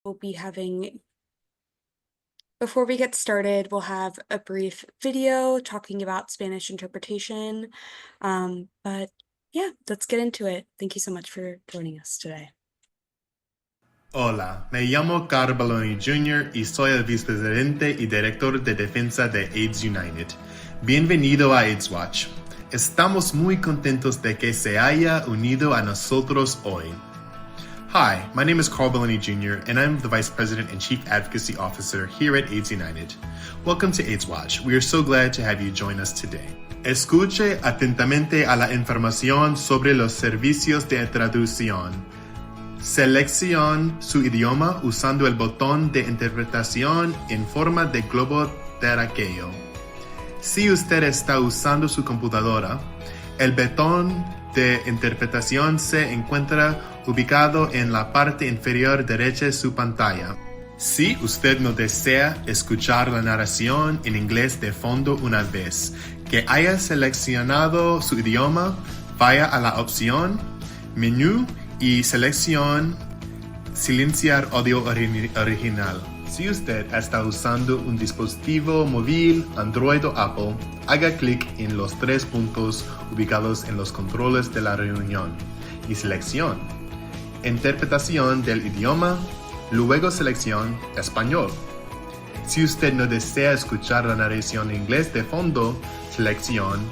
we'll be having, before we get started, we'll have a brief video talking about Spanish interpretation. But yeah, let's get into it. Thank you so much for joining us today. Hola, me llamo Carl Baloney Jr. y soy el vicepresidente y director de defensa de AIDS United. Bienvenido a AIDSWatch. Estamos muy contentos de que se haya unido a nosotros hoy. Hi, my name is Carl Baloney Jr., and I'm the Vice President and Chief Advocacy Officer here at AIDS United. Welcome to AIDSWatch. We are so glad to have you join us today. Escuche atentamente a la información sobre los servicios de traducción. Seleccione su idioma usando el botón de interpretación en forma de globo terráqueo. Si usted está usando su computadora, el botón de interpretación se encuentra ubicado en la parte inferior derecha de su pantalla. Si usted no desea escuchar la narración en inglés de fondo una vez que haya seleccionado su idioma, vaya a la opción Menú y seleccione Silenciar audio original. Si usted está usando un dispositivo móvil, Android o Apple, haga clic en los tres puntos ubicados en los controles de la reunión y seleccione Interpretación del idioma, luego seleccione Español. Si usted no desea escuchar la narración en inglés de fondo, seleccione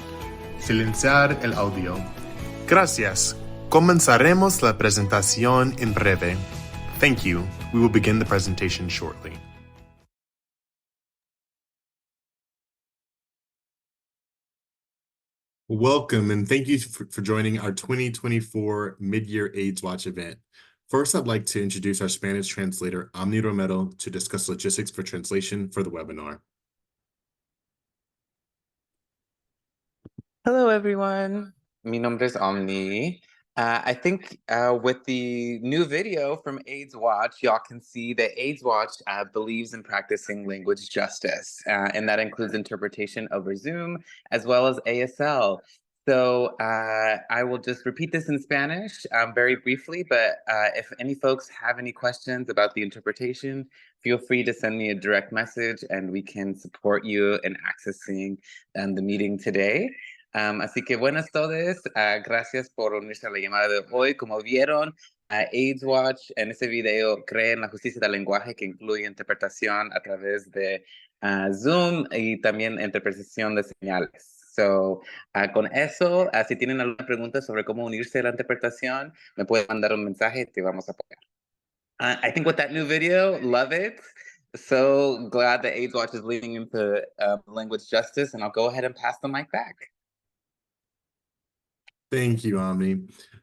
Silenciar el audio. Gracias. Comenzaremos la presentación en breve. Thank you. We will begin the presentation shortly. Welcome, and thank you for joining our 2024 Mid-Year AIDSWatch event. First, I'd like to introduce our Spanish translator, Omni Romero, to discuss logistics for translation for the webinar. Hello, everyone. Mi nombre es Omni. I think with the new video from AIDSWatch, y'all can see that AIDSWatch believes in practicing language justice, and that includes interpretation over Zoom as well as ASL. So I will just repeat this in Spanish very briefly, but if any folks have any questions about the interpretation, feel free to send me a direct message and we can support you in accessing the meeting today. Así que buenas tardes, gracias por unirse a la llamada de hoy. Como vieron, AIDSWatch en este video cree en la justicia del lenguaje que incluye interpretación a través de Zoom y también interpretación de señales. So, con eso, si tienen alguna pregunta sobre cómo unirse a la interpretación, me pueden mandar un mensaje y te vamos a apoyar. I think with that new video, love it. So glad that AIDSWatch is leaning into language justice, and I'll go ahead and pass the mic back. Thank you, Omni.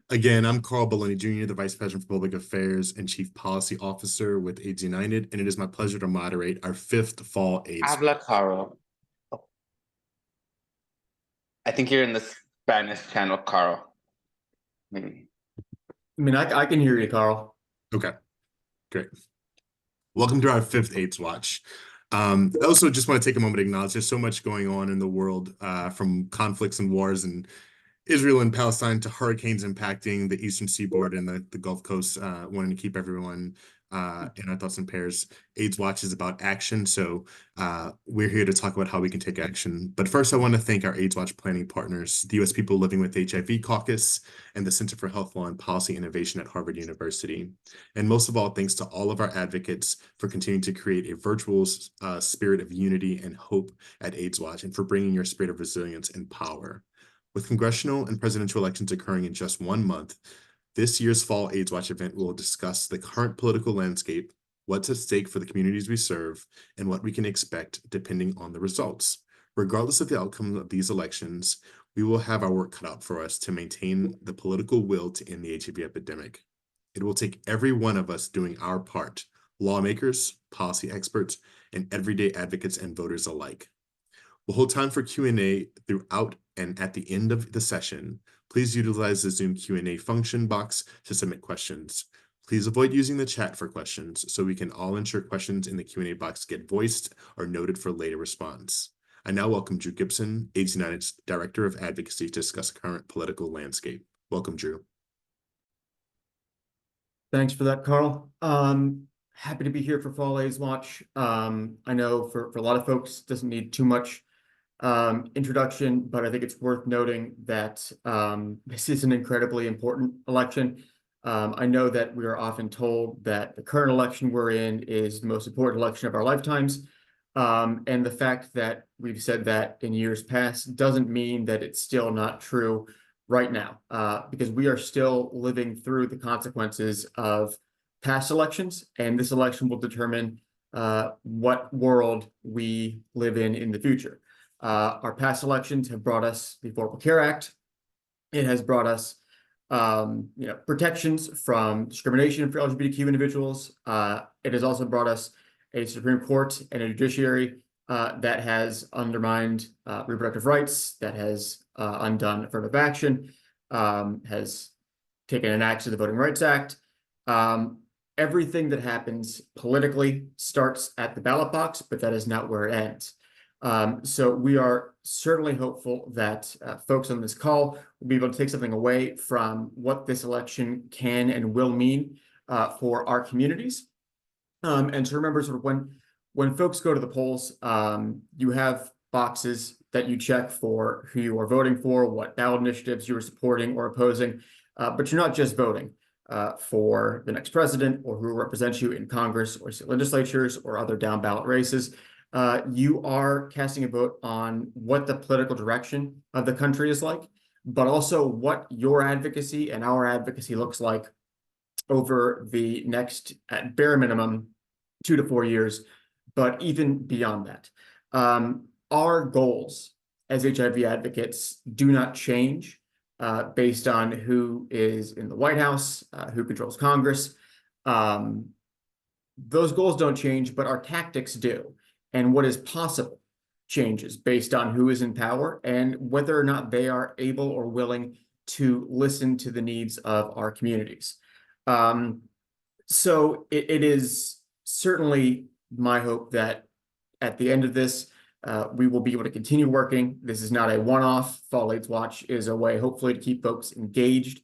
Again, I'm Carl Baloney Jr., the Vice President for Public Affairs and Chief Policy Officer with AIDS United, and it is my pleasure to moderate our 5th Fall AIDS. Habla, Carl. Oh. I think you're in the Spanish channel, Carl. Maybe. I mean, I can hear you, Carl. Okay, great. Welcome to our 5th AIDSWatch. I also just want to take a moment to acknowledge there's so much going on in the world, from conflicts and wars and Israel and Palestine to hurricanes impacting the eastern seaboard and the Gulf Coast, wanting to keep everyone in our thoughts and prayers. AIDSWatch is about action, so we're here to talk about how we can take action. But first, I want to thank our AIDSWatch planning partners, the U.S. People Living with HIV Caucus and the Center for Health Law and Policy Innovation at Harvard University. And most of all, thanks to all of our advocates for continuing to create a virtual spirit of unity and hope at AIDSWatch and for bringing your spirit of resilience and power. With congressional and presidential elections occurring in just 1 month, this year's Fall AIDSWatch event will discuss the current political landscape, what's at stake for the communities we serve, and what we can expect depending on the results. Regardless of the outcome of these elections, we will have our work cut out for us to maintain the political will to end the HIV epidemic. It will take every one of us doing our part, lawmakers, policy experts, and everyday advocates and voters alike. We'll hold time for Q&A throughout and at the end of the session. Please utilize the Zoom Q&A function box to submit questions. Please avoid using the chat for questions so we can all ensure questions in the Q&A box get voiced or noted for later response. I now welcome Drew Gibson, AIDS United's Director of Advocacy, to discuss the current political landscape. Welcome, Drew. Thanks for that, Carl. Happy to be here for Fall AIDSWatch. I know for a lot of folks, it doesn't need too much introduction, but I think it's worth noting that this is an incredibly important election. I know that we are often told that the current election we're in is the most important election of our lifetimes. And the fact that we've said that in years past doesn't mean that it's still not true right now, because we are still living through the consequences of past elections, and this election will determine what world we live in the future. Our past elections have brought us the Affordable Care Act. It has brought us protections from discrimination for LGBTQ individuals. It has also brought us a Supreme Court and a judiciary that has undermined reproductive rights, that has undone affirmative action, has taken an axe to the Voting Rights Act. Everything that happens politically starts at the ballot box, but that is not where it ends. So we are certainly hopeful that folks on this call will be able to take something away from what this election can and will mean for our communities. And to remember sort of when folks go to the polls, you have boxes that you check for who you are voting for, what ballot initiatives you are supporting or opposing, but you're not just voting for the next president or who represents you in Congress or state legislatures or other down ballot races. You are casting a vote on what the political direction of the country is like, but also what your advocacy and our advocacy looks like over the next, at bare minimum, 2 to 4 years, but even beyond that. Our goals as HIV advocates do not change based on who is in the White House, who controls Congress. Those goals don't change, but our tactics do. And what is possible changes based on who is in power and whether or not they are able or willing to listen to the needs of our communities. So it is certainly my hope that at the end of this, we will be able to continue working. This is not a one-off. Fall AIDSWatch is a way, hopefully, to keep folks engaged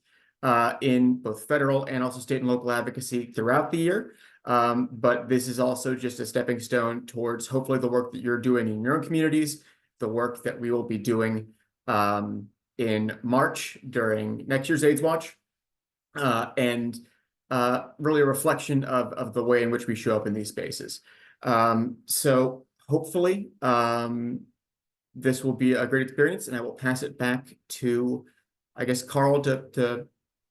in both federal and also state and local advocacy throughout the year. But this is also just a stepping stone towards hopefully the work that you're doing in your own communities, the work that we will be doing in March during next year's AIDSWatch, and really a reflection of the way in which we show up in these spaces. So hopefully this will be a great experience, and I will pass it back to, I guess, Carl to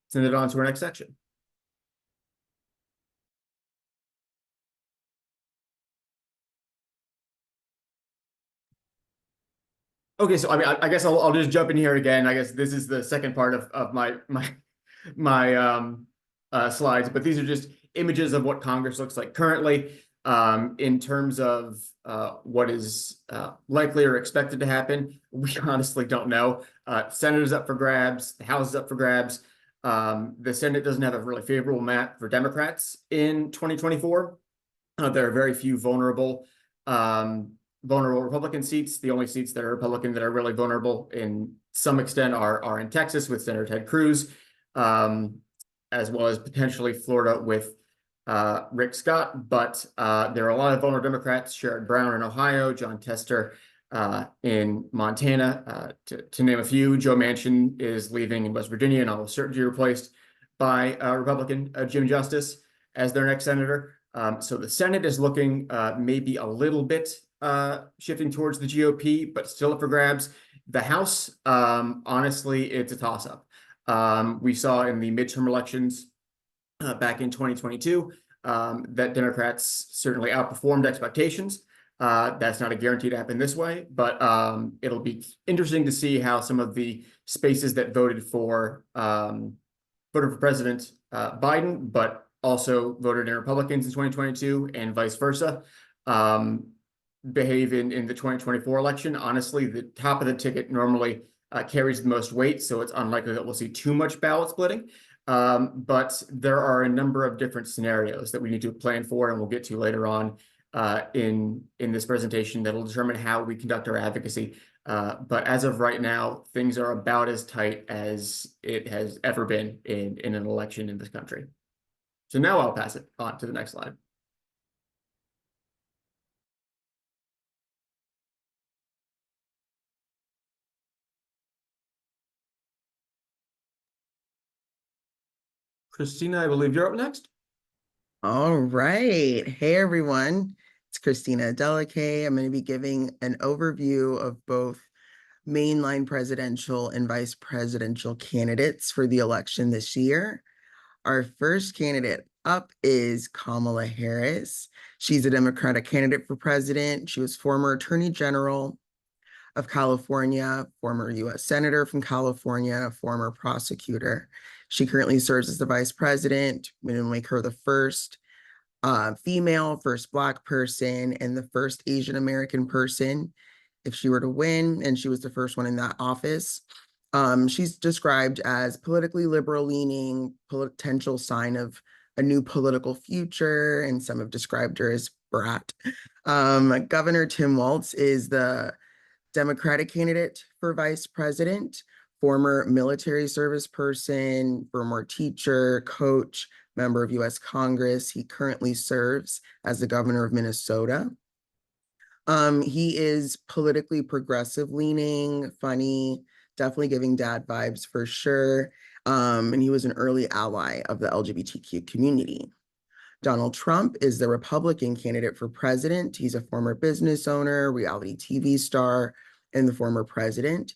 send it on to our next section. Okay, so I mean, I guess I'll just jump in here again. I guess this is the second part of my slides, but these are just images of what Congress looks like currently in terms of what is likely or expected to happen. We honestly don't know. Senate is up for grabs. The House is up for grabs. The Senate doesn't have a really favorable map for Democrats in 2024. There are very few vulnerable Republican seats. The only seats that are Republican that are really vulnerable in some extent are in Texas with Senator Ted Cruz, as well as potentially Florida with Rick Scott. But there are a lot of vulnerable Democrats: Sherrod Brown in Ohio, John Tester in Montana, to name a few. Joe Manchin is leaving in West Virginia and almost certainly replaced by Republican Jim Justice as their next senator. So the Senate is looking maybe a little bit shifting towards the GOP, but still up for grabs. The House, honestly, it's a toss-up. We saw in the midterm elections back in 2022 that Democrats certainly outperformed expectations. That's not a guarantee to happen this way, but it'll be interesting to see how some of the spaces that voted for President Biden, but also voted in Republicans in 2022 and vice versa, behave in the 2024 election. Honestly, the top of the ticket normally carries the most weight, so it's unlikely that we'll see too much ballot splitting. But there are a number of different scenarios that we need to plan for, and we'll get to later on in this presentation that will determine how we conduct our advocacy. But as of right now, things are about as tight as it has ever been in an election in this country. So now I'll pass it on to the next slide. Christina, I believe you're up next. All right. Hey, everyone. It's Christina Delicay. I'm going to be giving an overview of both mainline presidential and vice presidential candidates for the election this year. Our first candidate up is Kamala Harris. She's a Democratic candidate for president. She was former Attorney General of California, former US Senator from California, former prosecutor. She currently serves as the vice president. We're going to make her the first female, first Black person, and the first Asian American person if she were to win, and she was the first one in that office. She's described as politically liberal leaning, potential sign of a new political future, and some have described her as brat. Governor Tim Walz is the Democratic candidate for vice president, former military service person, former teacher, coach, member of US Congress. He currently serves as the governor of Minnesota. He is politically progressive leaning, funny, definitely giving dad vibes for sure. And he was an early ally of the LGBTQ community. Donald Trump is the Republican candidate for president. He's a former business owner, reality TV star, and the former president.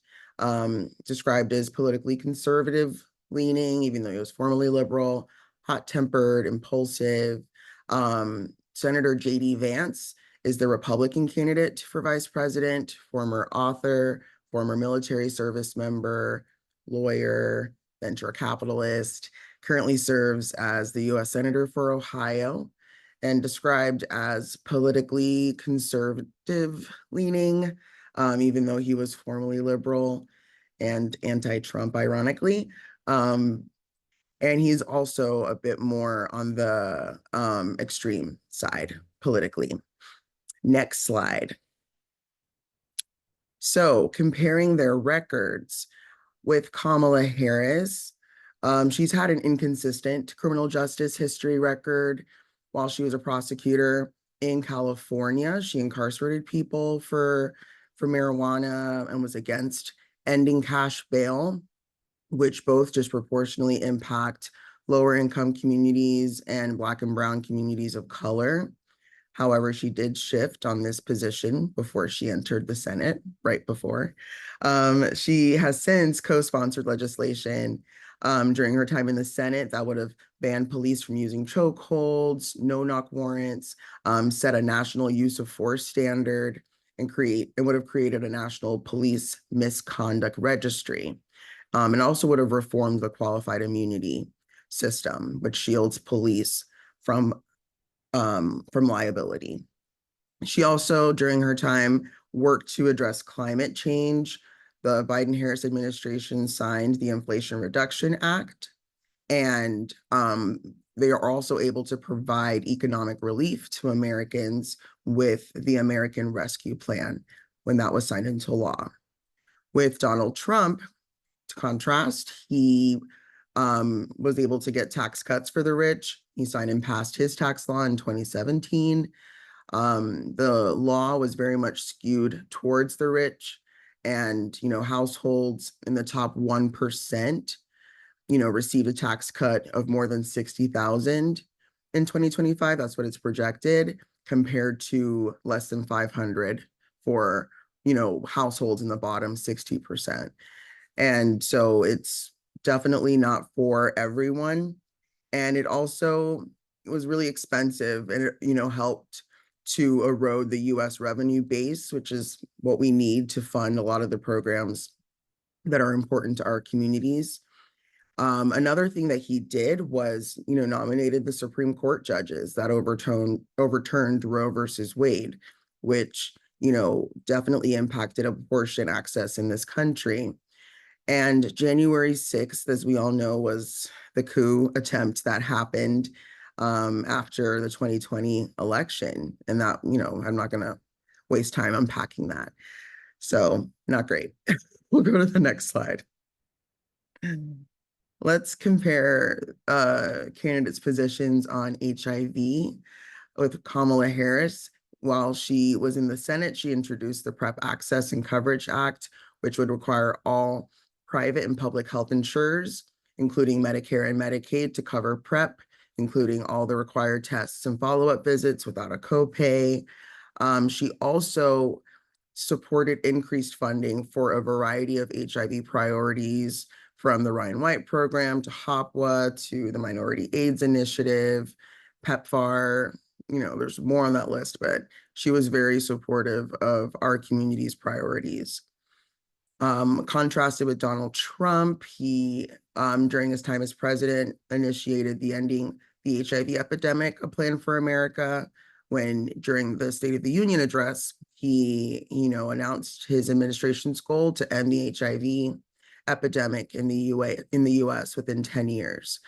Described as politically conservative leaning, even though he was formerly liberal, hot-tempered, impulsive. Senator J.D. Vance is the Republican candidate for vice president, former author, former military service member, lawyer, venture capitalist, currently serves as the US Senator for Ohio, and described as politically conservative leaning, even though he was formerly liberal and anti-Trump, ironically. And he's also a bit more on the extreme side politically. Next slide. So comparing their records with Kamala Harris, she's had an inconsistent criminal justice history record. While she was a prosecutor in California, she incarcerated people for marijuana and was against ending cash bail, which both disproportionately impact lower income communities and Black and brown communities of color. However, she did shift on this position before she entered the Senate, right before. She has since co-sponsored legislation during her time in the Senate that would have banned police from using chokeholds, no-knock warrants, set a national use of force standard, and would have created a national police misconduct registry. And also would have reformed the qualified immunity system, which shields police from liability. She also, during her time, worked to address climate change. The Biden-Harris administration signed the Inflation Reduction Act, and they are also able to provide economic relief to Americans with the American Rescue Plan when that was signed into law. With Donald Trump, to contrast, he was able to get tax cuts for the rich. He signed and passed his tax law in 2017. The law was very much skewed towards the rich, and households in the top 1%, received a tax cut of more than $60,000 in 2025. That's what it's projected, compared to less than 500 for households in the bottom 60%. And so it's definitely not for everyone. And it also was really expensive, and it helped to erode the US revenue base, which is what we need to fund a lot of the programs that are important to our communities. Another thing that he did was, nominated the Supreme Court judges that overturned Roe versus Wade, which, definitely impacted abortion access in this country. And January 6th, as we all know, was the coup attempt that happened after the 2020 election. And that, I'm not going to waste time unpacking that. So not great. We'll go to the next slide. Let's compare candidates' positions on HIV with Kamala Harris. While she was in the Senate, she introduced the PrEP Access and Coverage Act, which would require all private and public health insurers including Medicare and Medicaid to cover PrEP, including all the required tests and follow-up visits without a copay. She also supported increased funding for a variety of HIV priorities, from the Ryan White program to HOPWA to the Minority AIDS Initiative, PEPFAR. There's more on that list, but she was very supportive of our community's priorities. Contrasted with Donald Trump, he, during his time as president, initiated the Ending the HIV Epidemic, a Plan for America, when during the State of the Union address, he, announced his administration's goal to end the HIV epidemic in the US within 10 years.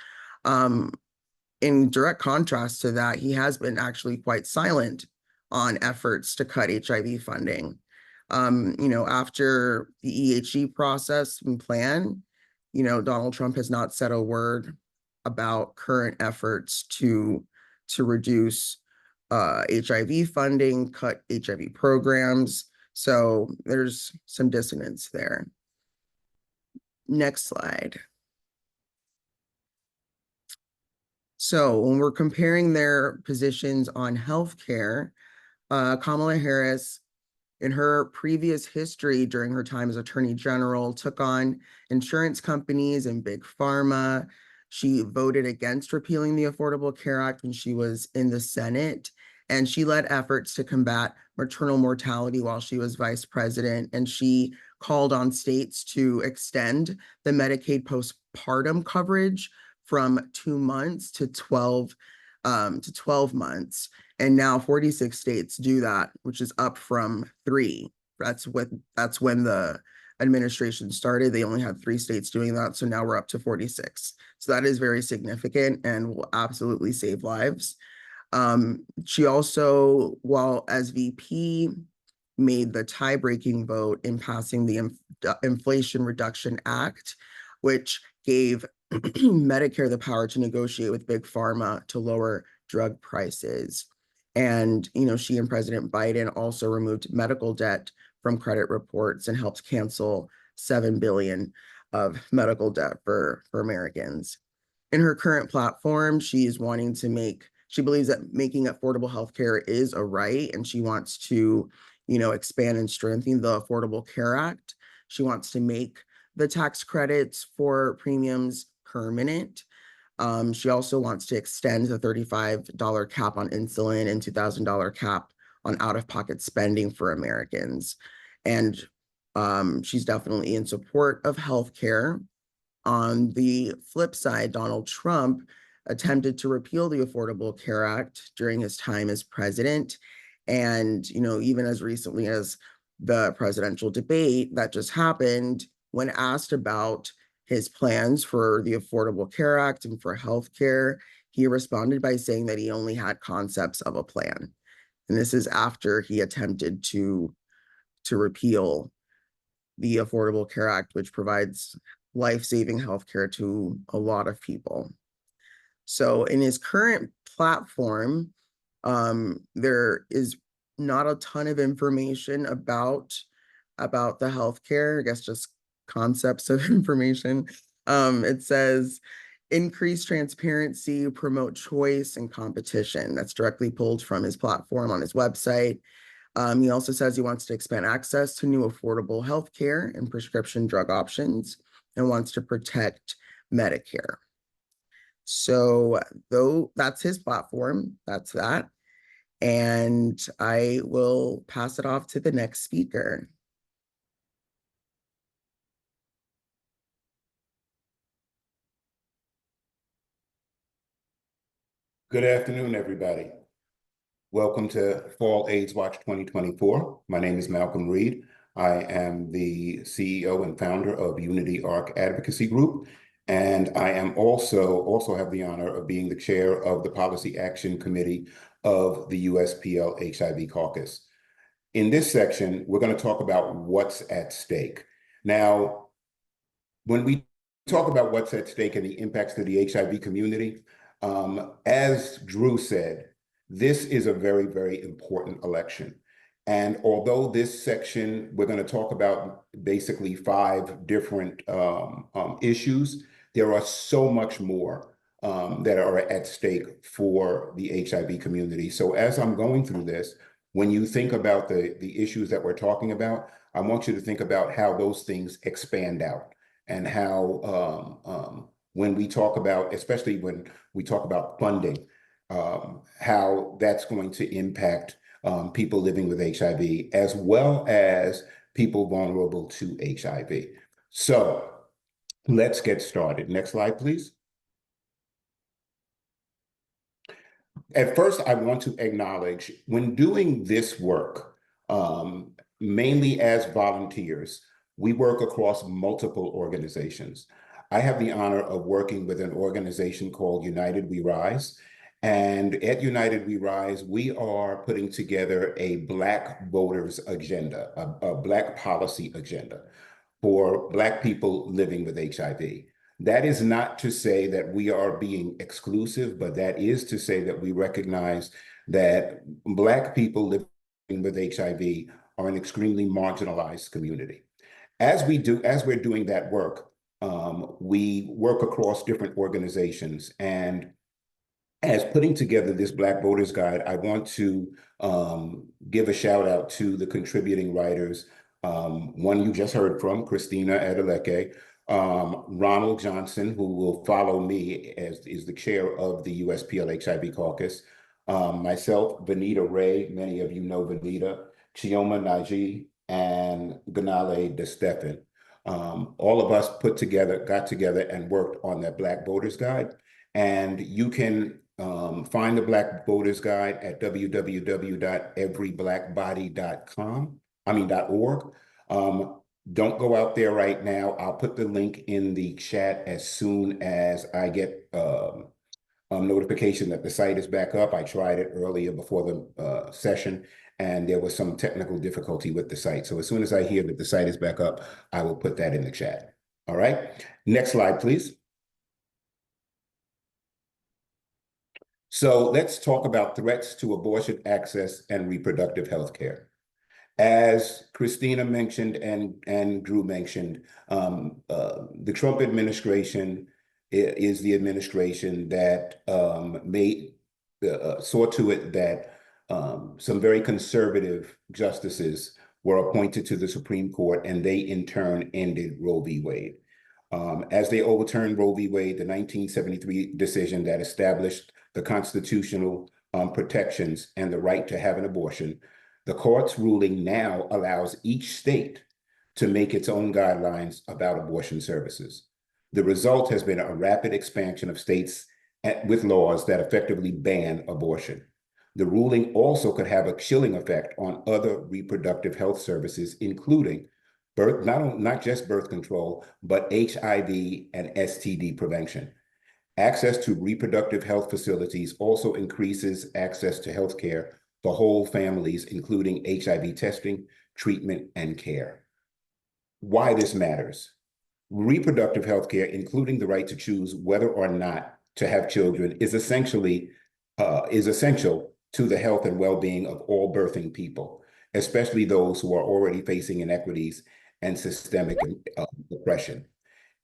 In direct contrast to that, he has been actually quite silent on efforts to cut HIV funding. After the EHE process and plan, Donald Trump has not said a word about current efforts to reduce HIV funding, cut HIV programs. So there's some dissonance there. Next slide. So when we're comparing their positions on healthcare, Kamala Harris, in her previous history during her time as Attorney General, took on insurance companies and big pharma. She voted against repealing the Affordable Care Act when she was in the Senate, and she led efforts to combat maternal mortality while she was vice president. And she called on states to extend the Medicaid postpartum coverage from 2 months to 12 months. And now 46 states do that, which is up from 3. That's when the administration started. They only had 3 states doing that. So now we're up to 46. So that is very significant and will absolutely save lives. She also, while as VP, made the tie-breaking vote in passing the Inflation Reduction Act, which gave Medicare the power to negotiate with big pharma to lower drug prices. And, she and President Biden also removed medical debt from credit reports and helped cancel $7 billion of medical debt for Americans. In her current platform, she believes that making affordable healthcare is a right, and she wants to, expand and strengthen the Affordable Care Act. She wants to make the tax credits for premiums permanent. She also wants to extend the $35 cap on insulin and $2,000 cap on out-of-pocket spending for Americans. And she's definitely in support of healthcare. On the flip side, Donald Trump attempted to repeal the Affordable Care Act during his time as president. And, even as recently as the presidential debate that just happened, when asked about his plans for the Affordable Care Act and for healthcare, he responded by saying that he only had concepts of a plan. And this is after he attempted to repeal the Affordable Care Act, which provides life-saving healthcare to a lot of people. So in his current platform, there is not a ton of information about the healthcare, I guess just concepts of information. It says increase transparency, promote choice and competition. That's directly pulled from his platform on his website. He also says he wants to expand access to new affordable healthcare and prescription drug options, and wants to protect Medicare. So though that's his platform, that's that. And I will pass it off to the next speaker. Good afternoon, everybody. Welcome to Fall AIDS Watch 2024. My name is Malcolm Reed. I am the CEO and founder of Unity Arc Advocacy Group, and I am also have the honor of being the chair of the Policy Action Committee of the USPL HIV Caucus. In this section, we're going to talk about what's at stake. Now, when we talk about what's at stake and the impacts to the HIV community, as Drew said, this is a very, very important election. And although this section, we're going to talk about basically 5 different issues, there are so much more that are at stake for the HIV community. So as I'm going through this, when you think about the issues that we're talking about, I want you to think about how those things expand out and how when we talk about, especially when we talk about funding, how that's going to impact people living with HIV as well as people vulnerable to HIV. So let's get started. Next slide, please. At first, I want to acknowledge when doing this work, mainly as volunteers, we work across multiple organizations. I have the honor of working with an organization called United We Rise. And at United We Rise, we are putting together a Black voters agenda, a Black policy agenda for Black people living with HIV. That is not to say that we are being exclusive, but that is to say that we recognize that Black people living with HIV are an extremely marginalized community. As we're doing that work, we work across different organizations. And as putting together this Black Voters Guide, I want to give a shout out to the contributing writers. One you just heard from, Christina Adeleke, Ronald Johnson, who will follow me as is the chair of the USPL HIV caucus, myself, Vanita Ray, many of you know Vanita, Chioma Naji, and Ganale DeStefan. All of us got together and worked on that Black Voters Guide. And you can find the Black Voters Guide at www.everyblackbody.org. Don't go out there right now. I'll put the link in the chat as soon as I get notification that the site is back up. I tried it earlier before the session, and there was some technical difficulty with the site. So as soon as I hear that the site is back up, I will put that in the chat. All right. Next slide, please. So let's talk about threats to abortion access and reproductive health care. As Christina mentioned and Drew mentioned, the Trump administration is the administration that saw to it that some very conservative justices were appointed to the Supreme Court, and they in turn ended Roe v. Wade. As they overturned Roe v. Wade, the 1973 decision that established the constitutional protections and the right to have an abortion, the court's ruling now allows each state to make its own guidelines about abortion services. The result has been a rapid expansion of states with laws that effectively ban abortion. The ruling also could have a chilling effect on other reproductive health services, including not just birth control, but HIV and STD prevention. Access to reproductive health facilities also increases access to health care for whole families, including HIV testing, treatment, and care. Why this matters. Reproductive health care, including the right to choose whether or not to have children, is essential to the health and well-being of all birthing people, especially those who are already facing inequities and systemic oppression.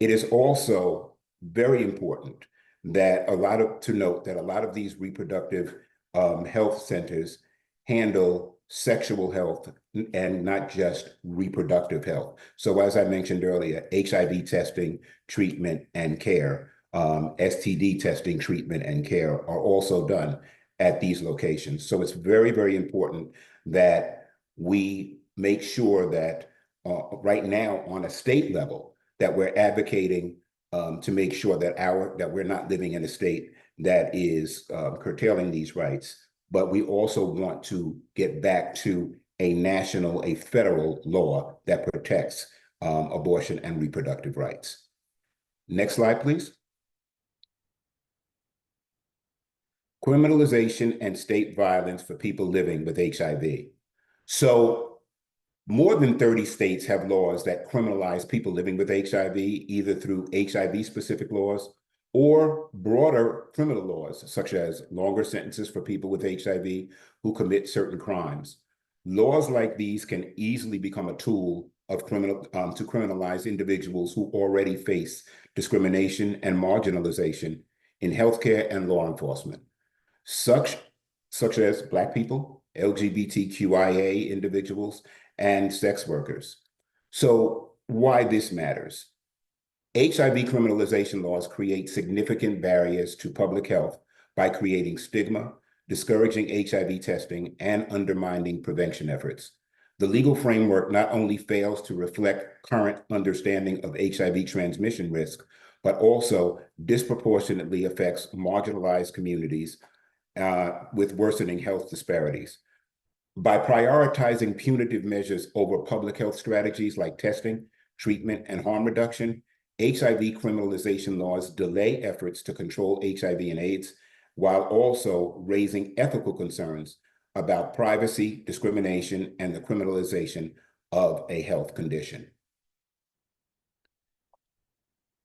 It is also very important that to note that a lot of these reproductive health centers handle sexual health and not just reproductive health. So as I mentioned earlier, HIV testing, treatment, and care, STD testing, treatment, and care are also done at these locations. So it's very, very important that we make sure that right now on a state level that we're advocating to make sure that we're not living in a state that is curtailing these rights, but we also want to get back to a federal law that protects abortion and reproductive rights. Next slide, please. Criminalization and state violence for people living with HIV. So more than 30 states have laws that criminalize people living with HIV, either through HIV-specific laws or broader criminal laws, such as longer sentences for people with HIV who commit certain crimes. Laws like these can easily become a tool of to criminalize individuals who already face discrimination and marginalization in healthcare and law enforcement, such as Black people, LGBTQIA individuals, and sex workers. So why this matters? HIV criminalization laws create significant barriers to public health by creating stigma, discouraging HIV testing, and undermining prevention efforts. The legal framework not only fails to reflect current understanding of HIV transmission risk, but also disproportionately affects marginalized communities with worsening health disparities. By prioritizing punitive measures over public health strategies like testing, treatment, and harm reduction, HIV criminalization laws delay efforts to control HIV and AIDS, while also raising ethical concerns about privacy, discrimination, and the criminalization of a health condition.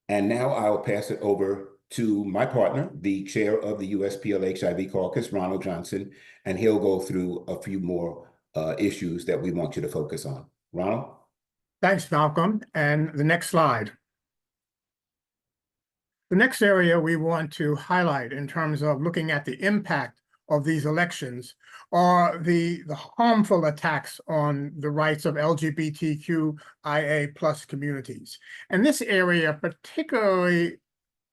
And now I'll pass it over to my partner, the chair of the USPL HIV caucus, Ronald Johnson, and he'll go through a few more issues that we want you to focus on. Ronald? Thanks, Malcolm. And the next slide. The next area we want to highlight in terms of looking at the impact of these elections are the harmful attacks on the rights of LGBTQIA plus communities. And this area particularly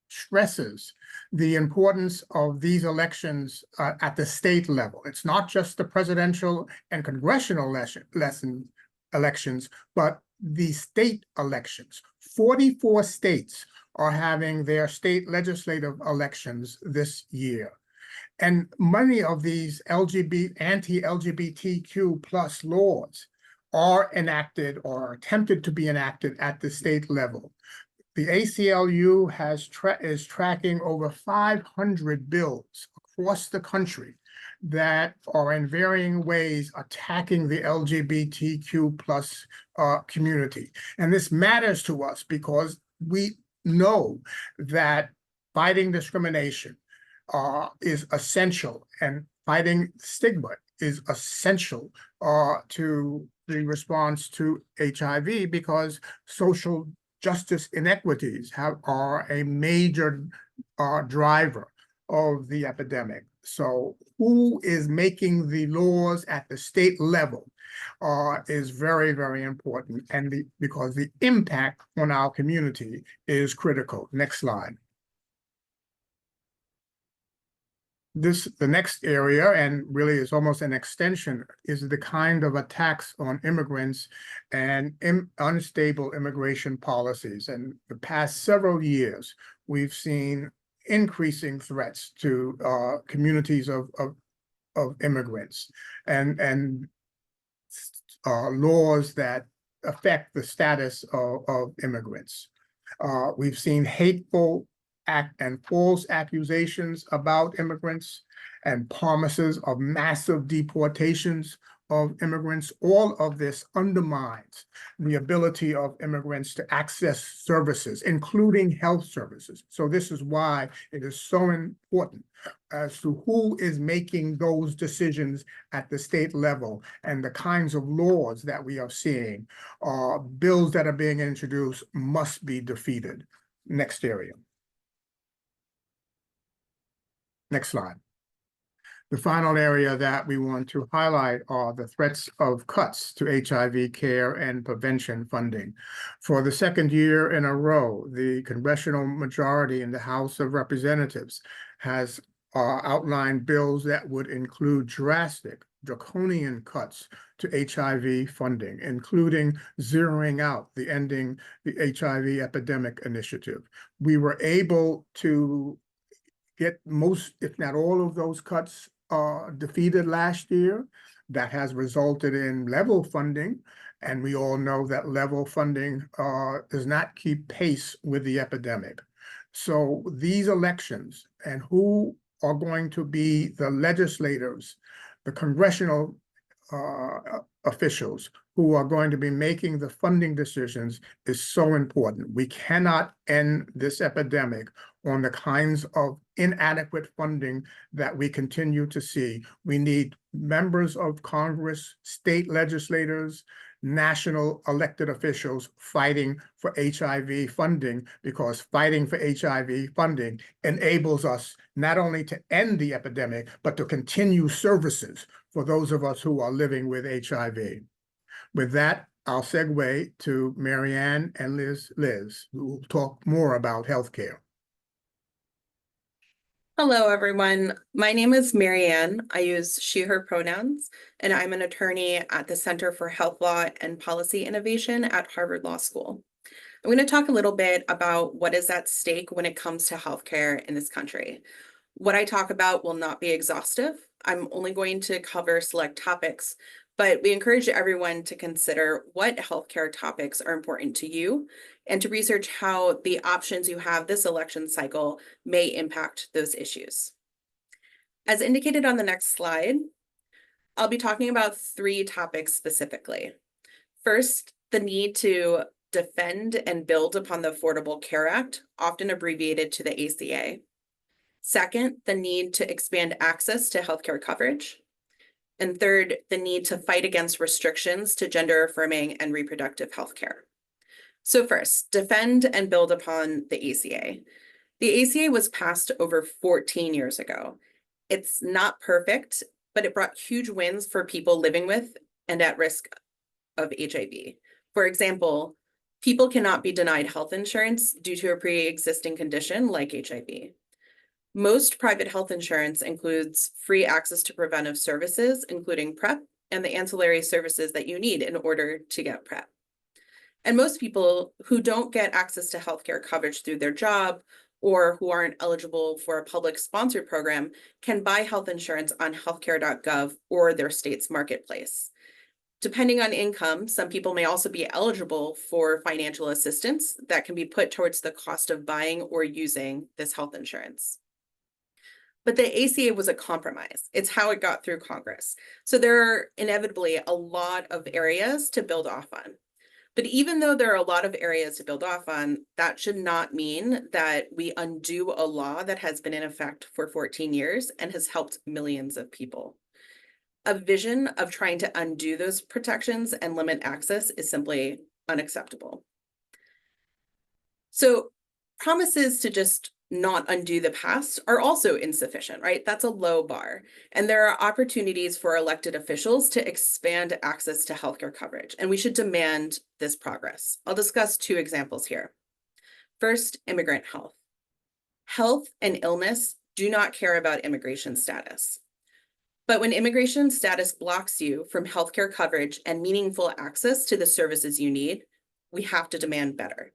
stresses the importance of these elections at the state level. It's not just the presidential and congressional elections, but the state elections. 44 states are having their state legislative elections this year. And many of these anti-LGBTQ plus laws are enacted or attempted to be enacted at the state level. The ACLU is tracking over 500 bills across the country that are in varying ways attacking the LGBTQ plus community. And this matters to us because we know that fighting discrimination is essential, and fighting stigma is essential to the response to HIV, because social justice inequities are a major driver of the epidemic. So who is making the laws at the state level is very, very important, and because the impact on our community is critical. Next slide. The next area, and really is almost an extension, is the kind of attacks on immigrants and unstable immigration policies. And the past several years, we've seen increasing threats to communities of immigrants and laws that affect the status of immigrants. We've seen hateful and false accusations about immigrants and promises of massive deportations of immigrants. All of this undermines the ability of immigrants to access services, including health services. So this is why it is so important as to who is making those decisions at the state level, and the kinds of laws that we are seeing. Bills that are being introduced must be defeated. Next area. Next slide. The final area that we want to highlight are the threats of cuts to HIV care and prevention funding. For the second year in a row, the congressional majority in the House of Representatives has outlined bills that would include drastic, draconian cuts to HIV funding, including zeroing out the Ending the HIV Epidemic initiative. We were able to get most, if not all, of those cuts defeated last year. That has resulted in level funding, and we all know that level funding does not keep pace with the epidemic. So these elections, and who are going to be the legislators, the congressional officials who are going to be making the funding decisions, is so important. We cannot end this epidemic on the kinds of inadequate funding that we continue to see. We need members of Congress, state legislators, national elected officials fighting for HIV funding, because fighting for HIV funding enables us not only to end the epidemic, but to continue services for those of us who are living with HIV. With that, I'll segue to Marianne and Liz, who will talk more about healthcare. Hello, everyone. My name is Marianne. I use she, her pronouns, and I'm an attorney at the Center for Health Law and Policy Innovation at Harvard Law School. I'm going to talk a little bit about what is at stake when it comes to healthcare in this country. What I talk about will not be exhaustive. I'm only going to cover select topics, but we encourage everyone to consider what healthcare topics are important to you and to research how the options you have this election cycle may impact those issues. As indicated on the next slide, I'll be talking about 3 topics specifically. First, the need to defend and build upon the Affordable Care Act, often abbreviated to the ACA. Second, the need to expand access to healthcare coverage. And third, the need to fight against restrictions to gender-affirming and reproductive healthcare. So first, defend and build upon the ACA. The ACA was passed over 14 years ago. It's not perfect, but it brought huge wins for people living with and at risk of HIV. For example, people cannot be denied health insurance due to a pre-existing condition like HIV. Most private health insurance includes free access to preventive services, including PrEP, and the ancillary services that you need in order to get PrEP. And most people who don't get access to healthcare coverage through their job or who aren't eligible for a public sponsored program can buy health insurance on healthcare.gov or their state's marketplace. Depending on income, some people may also be eligible for financial assistance that can be put towards the cost of buying or using this health insurance. But the ACA was a compromise. It's how it got through Congress. So there are inevitably a lot of areas to build off on. But even though there are a lot of areas to build off on, that should not mean that we undo a law that has been in effect for 14 years and has helped millions of people. A vision of trying to undo those protections and limit access is simply unacceptable. So promises to just not undo the past are also insufficient, right? That's a low bar. And there are opportunities for elected officials to expand access to healthcare coverage, and we should demand this progress. I'll discuss 2 examples here. First, immigrant health. Health and illness do not care about immigration status. But when immigration status blocks you from healthcare coverage and meaningful access to the services you need, we have to demand better.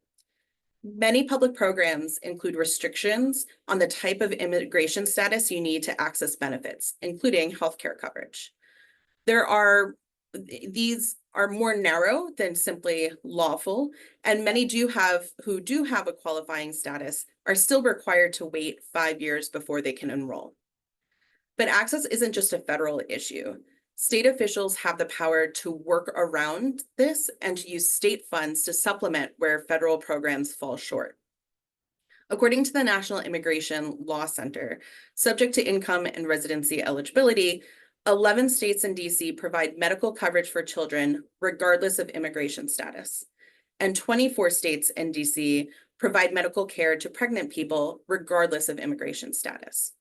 Many public programs include restrictions on the type of immigration status you need to access benefits, including healthcare coverage. These are more narrow than simply lawful, and many who do have a qualifying status are still required to wait 5 years before they can enroll. But access isn't just a federal issue. State officials have the power to work around this and to use state funds to supplement where federal programs fall short. According to the National Immigration Law Center, subject to income and residency eligibility, 11 states and DC provide medical coverage for children regardless of immigration status. And 24 states and DC provide medical care to pregnant people regardless of immigration status.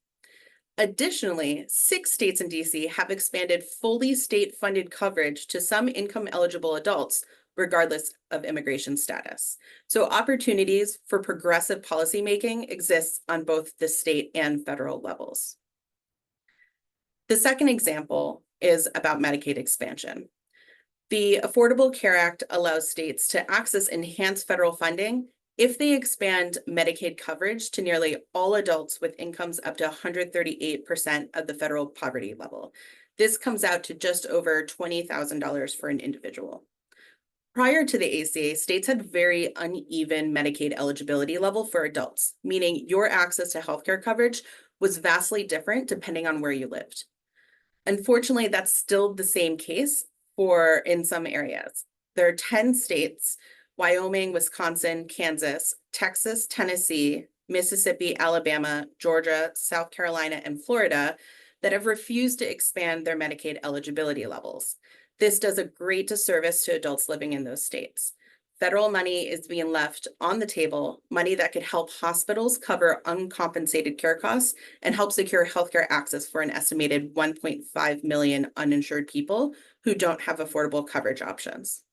Additionally, 6 states and DC have expanded fully state-funded coverage to some income-eligible adults, regardless of immigration status. So opportunities for progressive policymaking exist on both the state and federal levels. The second example is about Medicaid expansion. The Affordable Care Act allows states to access enhanced federal funding if they expand Medicaid coverage to nearly all adults with incomes up to 138% of the federal poverty level. This comes out to just over $20,000 for an individual. Prior to the ACA, states had very uneven Medicaid eligibility level for adults, meaning your access to healthcare coverage was vastly different depending on where you lived. Unfortunately, that's still the same case in some areas. There are 10 states, Wyoming, Wisconsin, Kansas, Texas, Tennessee, Mississippi, Alabama, Georgia, South Carolina, and Florida that have refused to expand their Medicaid eligibility levels. This does a great disservice to adults living in those states. Federal money is being left on the table, money that could help hospitals cover uncompensated care costs and help secure healthcare access for an estimated 1.5 million uninsured people who don't have affordable coverage options.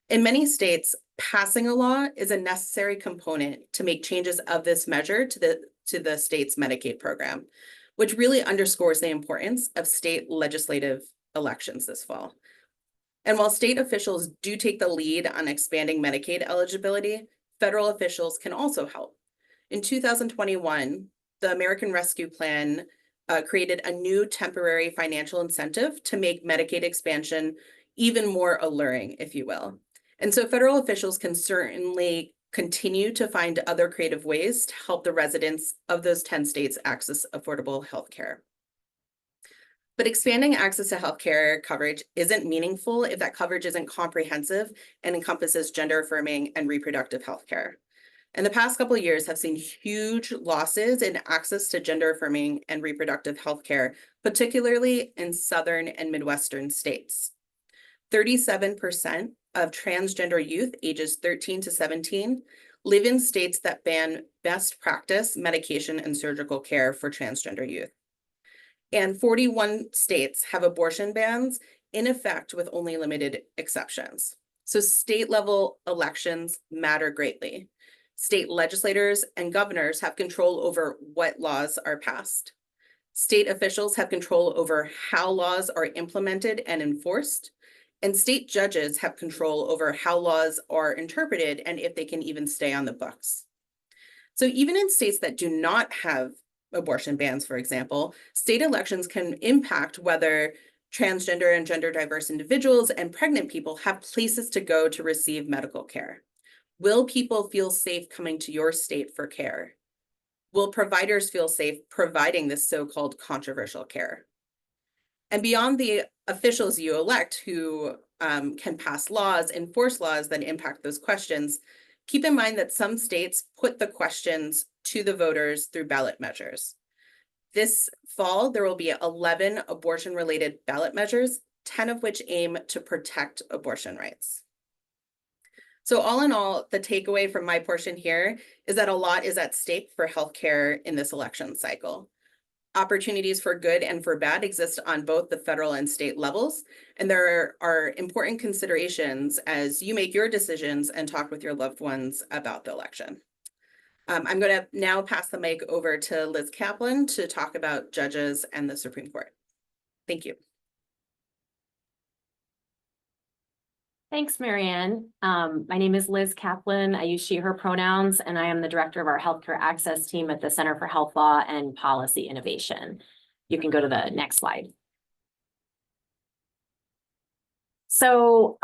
In many states, passing a law is a necessary component to make changes of this measure to the state's Medicaid program, which really underscores the importance of state legislative elections this fall. And while state officials do take the lead on expanding Medicaid eligibility, federal officials can also help. In 2021, the American Rescue Plan created a new temporary financial incentive to make Medicaid expansion even more alluring, if you will. And so federal officials can certainly continue to find other creative ways to help the residents of those 10 states access affordable health care. But expanding access to healthcare coverage isn't meaningful if that coverage isn't comprehensive and encompasses gender affirming and reproductive healthcare. And the past couple of years have seen huge losses in access to gender affirming and reproductive healthcare, particularly in Southern and Midwestern states. 37% of transgender youth ages 13 to 17 live in states that ban best practice medication and surgical care for transgender youth. And 41 states have abortion bans in effect with only limited exceptions. So state level elections matter greatly. State legislators and governors have control over what laws are passed. State officials have control over how laws are implemented and enforced. And state judges have control over how laws are interpreted and if they can even stay on the books. So even in states that do not have abortion bans, for example, state elections can impact whether transgender and gender diverse individuals and pregnant people have places to go to receive medical care. Will people feel safe coming to your state for care? Will providers feel safe providing this so-called controversial care? And beyond the officials you elect who can pass laws, enforce laws that impact those questions, keep in mind that some states put the questions to the voters through ballot measures. This fall, there will be 11 abortion-related ballot measures, 10 of which aim to protect abortion rights. So all in all, the takeaway from my portion here is that a lot is at stake for healthcare in this election cycle. Opportunities for good and for bad exist on both the federal and state levels, and there are important considerations as you make your decisions and talk with your loved ones about the election. I'm going to now pass the mic over to Liz Kaplan to talk about judges and the Supreme Court. Thank you. Thanks, Marianne. My name is Liz Kaplan. I use she, her pronouns, and I am the director of our healthcare access team at the Center for Health Law and Policy Innovation. You can go to the next slide. So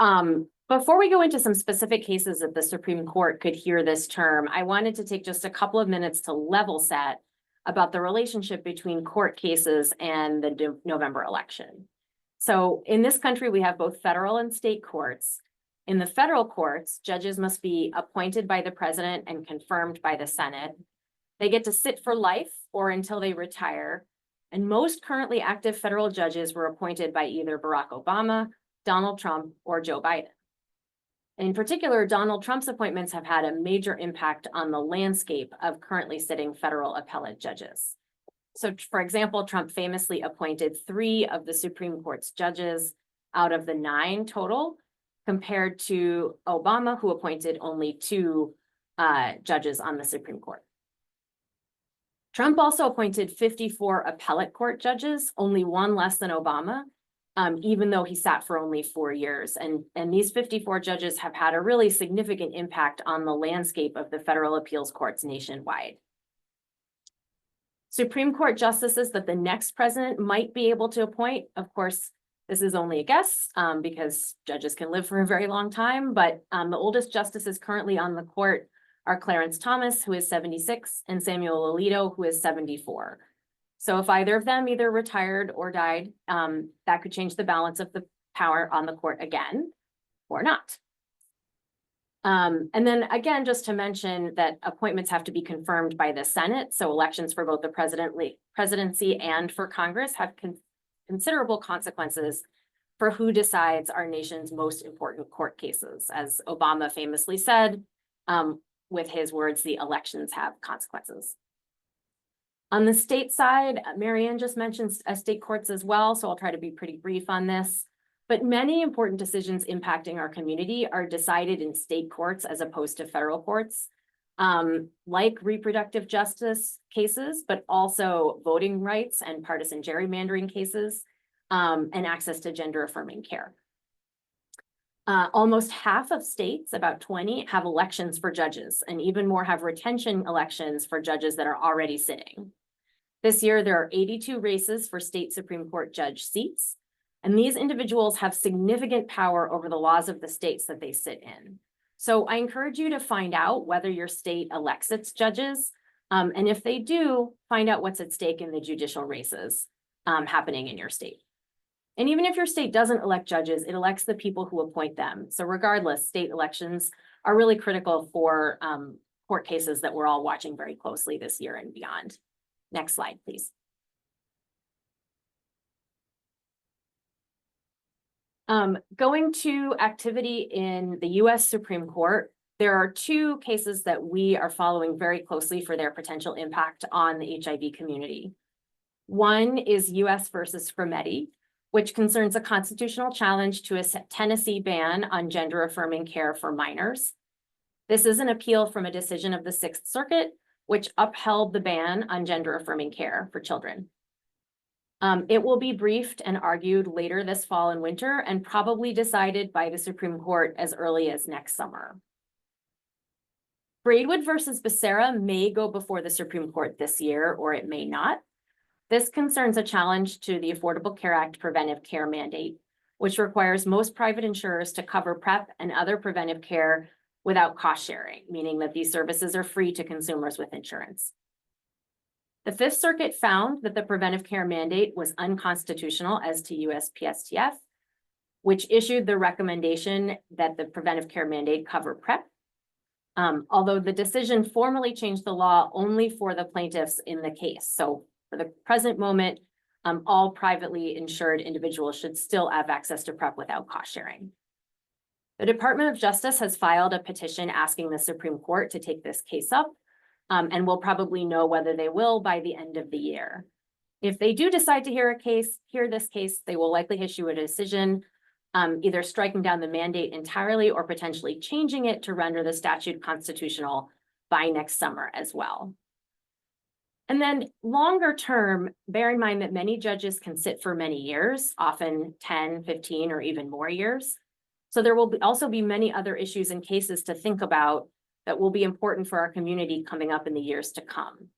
before we go into some specific cases that the Supreme Court could hear this term, I wanted to take just a couple of minutes to level set about the relationship between court cases and the November election. So in this country, we have both federal and state courts. In the federal courts, judges must be appointed by the president and confirmed by the Senate. They get to sit for life or until they retire. And most currently active federal judges were appointed by either Barack Obama, Donald Trump, or Joe Biden. In particular, Donald Trump's appointments have had a major impact on the landscape of currently sitting federal appellate judges. So, for example, Trump famously appointed 3 of the Supreme Court's judges out of the 9 total, compared to Obama, who appointed only 2 judges on the Supreme Court. Trump also appointed 54 appellate court judges, only 1 less than Obama, even though he sat for only 4 years. And these 54 judges have had a really significant impact on the landscape of the federal appeals courts nationwide. Supreme Court justices that the next president might be able to appoint, of course, this is only a guess because judges can live for a very long time, but the oldest justices currently on the court are Clarence Thomas, who is 76, and Samuel Alito, who is 74. So if either of them either retired or died, that could change the balance of the power on the court again, or not. And then again, just to mention that appointments have to be confirmed by the Senate. So elections for both the presidency and for Congress have considerable consequences for who decides our nation's most important court cases. As Obama famously said, with his words, the elections have consequences. On the state side, Marianne just mentioned state courts as well, so I'll try to be pretty brief on this. But many important decisions impacting our community are decided in state courts as opposed to federal courts, like reproductive justice cases, but also voting rights and partisan gerrymandering cases, and access to gender-affirming care. Almost half of states, about 20, have elections for judges, and even more have retention elections for judges that are already sitting. This year, there are 82 races for state Supreme Court judge seats, and these individuals have significant power over the laws of the states that they sit in. So I encourage you to find out whether your state elects its judges, and if they do, find out what's at stake in the judicial races happening in your state. And even if your state doesn't elect judges, it elects the people who appoint them. So regardless, state elections are really critical for court cases that we're all watching very closely this year and beyond. Next slide, please. Going to activity in the US Supreme Court, there are two cases that we are following very closely for their potential impact on the HIV community. One is US versus Scrimeti, which concerns a constitutional challenge to a Tennessee ban on gender-affirming care for minors. This is an appeal from a decision of the Sixth Circuit, which upheld the ban on gender-affirming care for children. It will be briefed and argued later this fall and winter, and probably decided by the Supreme Court as early as next summer. Braidwood versus Becerra may go before the Supreme Court this year, or it may not. This concerns a challenge to the Affordable Care Act preventive care mandate, which requires most private insurers to cover PrEP and other preventive care without cost sharing, meaning that these services are free to consumers with insurance. The Fifth Circuit found that the preventive care mandate was unconstitutional as to USPSTF, which issued the recommendation that the preventive care mandate cover PrEP. Although the decision formally changed the law only for the plaintiffs in the case. So for the present moment, all privately insured individuals should still have access to PrEP without cost sharing. The Department of Justice has filed a petition asking the Supreme Court to take this case up, and we'll probably know whether they will by the end of the year. If they do decide to hear this case, they will likely issue a decision, either striking down the mandate entirely or potentially changing it to render the statute constitutional by next summer as well. And then longer term, bear in mind that many judges can sit for many years, often 10, 15, or even more years. So there will also be many other issues and cases to think about that will be important for our community coming up in the years to come.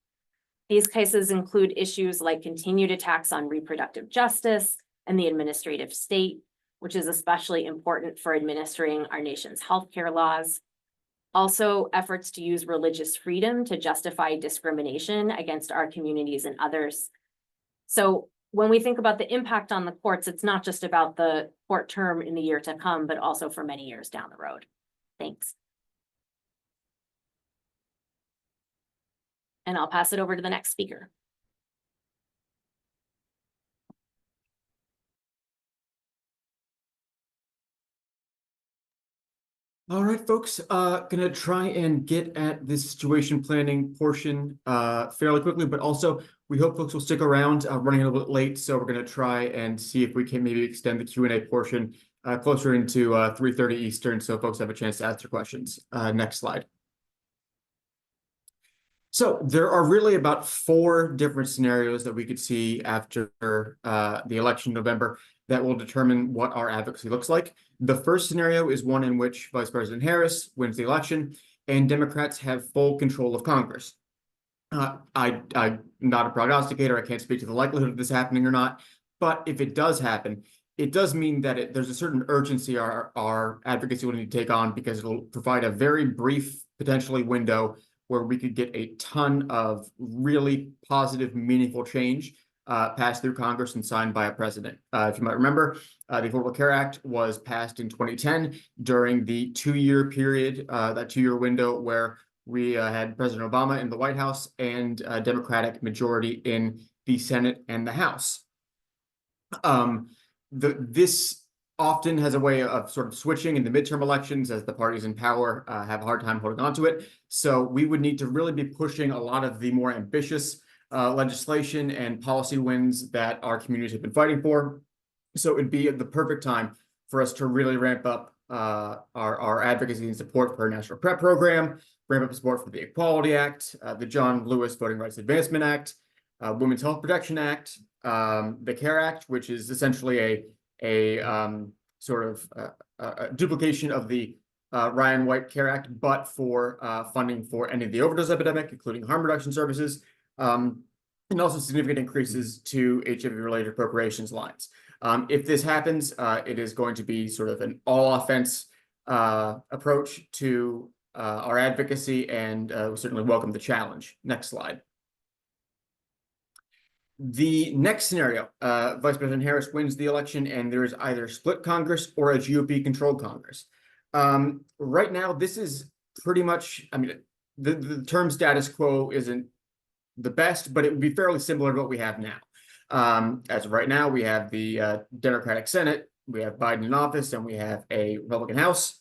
These cases include issues like continued attacks on reproductive justice and the administrative state, which is especially important for administering our nation's healthcare laws. Also, efforts to use religious freedom to justify discrimination against our communities and others. So when we think about the impact on the courts, it's not just about the court term in the year to come, but also for many years down the road. Thanks. And I'll pass it over to the next speaker. All right, folks, gonna try and get at this situation planning portion fairly quickly, but also we hope folks will stick around, running a little bit late, so we're gonna try and see if we can maybe extend the Q&A portion closer into 3:30 Eastern, so folks have a chance to ask their questions. Next slide. So there are really about 4 different scenarios that we could see after the election in November that will determine what our advocacy looks like. The first scenario is one in which Vice President Harris wins the election and Democrats have full control of Congress. I'm not a prognosticator. I can't speak to the likelihood of this happening or not. But if it does happen, it does mean that there's a certain urgency our advocacy will need to take on, because it'll provide a very brief, potentially, window where we could get a ton of really positive, meaningful change passed through Congress and signed by a president. If you might remember, the Affordable Care Act was passed in 2010 during the 2-year period, that 2-year window where we had President Obama in the White House and a Democratic majority in the Senate and the House. This often has a way of sort of switching in the midterm elections as the parties in power have a hard time holding on to it. So we would need to really be pushing a lot of the more ambitious legislation and policy wins that our communities have been fighting for. So it'd be the perfect time for us to really ramp up our advocacy and support for our National PrEP program, ramp up support for the Equality Act, the John Lewis Voting Rights Advancement Act, Women's Health Protection Act, the CARE Act, which is essentially a sort of a duplication of the Ryan White CARE Act, but for funding for any of the overdose epidemic, including harm reduction services, and also significant increases to HIV-related appropriations lines. If this happens, it is going to be sort of an all-offense approach to our advocacy, and we certainly welcome the challenge. Next slide. The next scenario, Vice President Harris wins the election and there is either split Congress or a GOP-controlled Congress. Right now, this is pretty much, I mean, the term status quo isn't the best, but it would be fairly similar to what we have now. As of right now, we have the Democratic Senate, we have Biden in office, and we have a Republican House.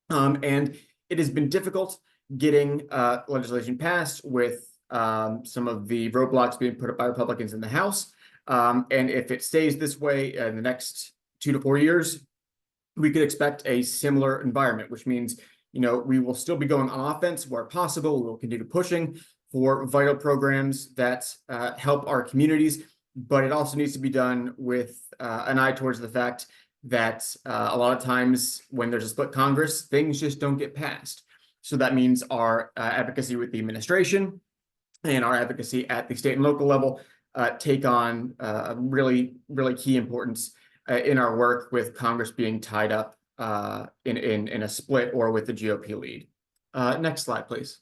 And it has been difficult getting legislation passed with some of the roadblocks being put up by Republicans in the House. And if it stays this way in the next 2 to 4 years, we could expect a similar environment, which means, you know, we will still be going on offense where possible. We will continue pushing for vital programs that help our communities, but it also needs to be done with an eye towards the fact that a lot of times when there's a split Congress, things just don't get passed. So that means our advocacy with the administration and our advocacy at the state and local level take on a really key importance in our work with Congress being tied up in a split or with the GOP lead. Next slide, please.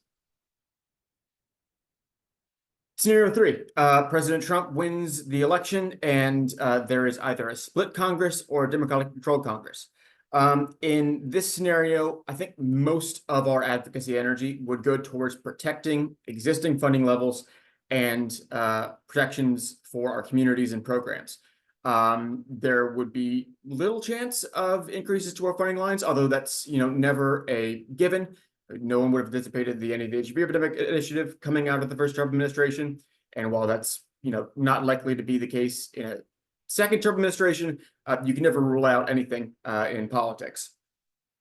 Scenario 3, President Trump wins the election and there is either a split Congress or a Democratic-controlled Congress. In this scenario, I think most of our advocacy energy would go towards protecting existing funding levels and protections for our communities and programs. There would be little chance of increases to our funding lines, although that's, you know, never a given. No one would have anticipated the End the HIV Epidemic initiative coming out of the first Trump administration. And while that's, you know, not likely to be the case in a second Trump administration, you can never rule out anything in politics.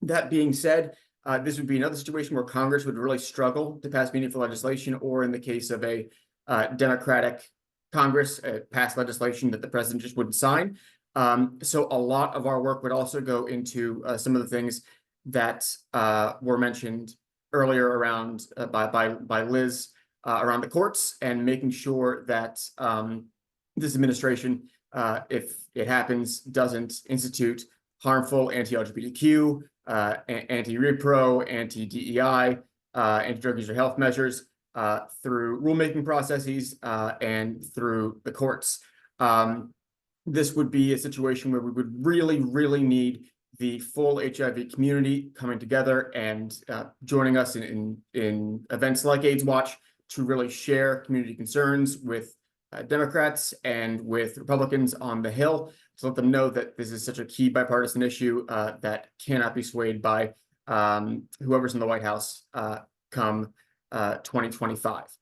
That being said, this would be another situation where Congress would really struggle to pass meaningful legislation, or in the case of a Democratic Congress, pass legislation that the president just wouldn't sign. So a lot of our work would also go into some of the things that were mentioned earlier around by Liz around the courts, and making sure that this administration, if it happens, doesn't institute harmful anti-LGBTQ, anti-repro, anti-DEI, anti-drug user health measures through rulemaking processes and through the courts. This would be a situation where we would really need the full HIV community coming together and joining us in events like AIDSWatch to really share community concerns with Democrats and with Republicans on the Hill, to let them know that this is such a key bipartisan issue that cannot be swayed by whoever's in the White House come 2025.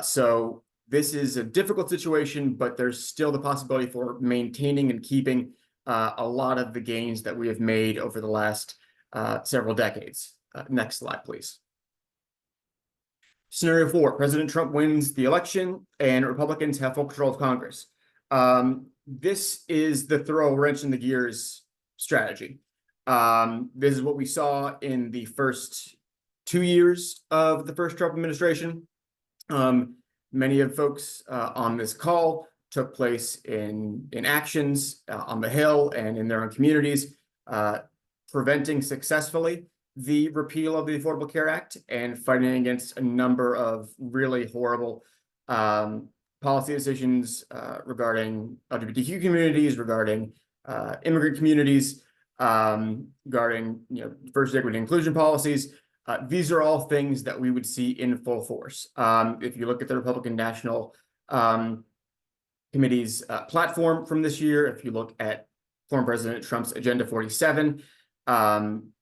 So this is a difficult situation, but there's still the possibility for maintaining and keeping a lot of the gains that we have made over the last several decades. Next slide, please. Scenario 4, President Trump wins the election and Republicans have full control of Congress. This is the throw a wrench in the gears strategy. This is what we saw in the first 2 years of the first Trump administration. Many of folks on this call took place in actions on the Hill and in their own communities, preventing successfully the repeal of the Affordable Care Act and fighting against a number of really horrible policy decisions regarding LGBTQ communities, regarding immigrant communities, regarding diversity, equity, and inclusion policies. These are all things that we would see in full force. If you look at the Republican National Committee's platform from this year, if you look at former President Trump's Agenda 47.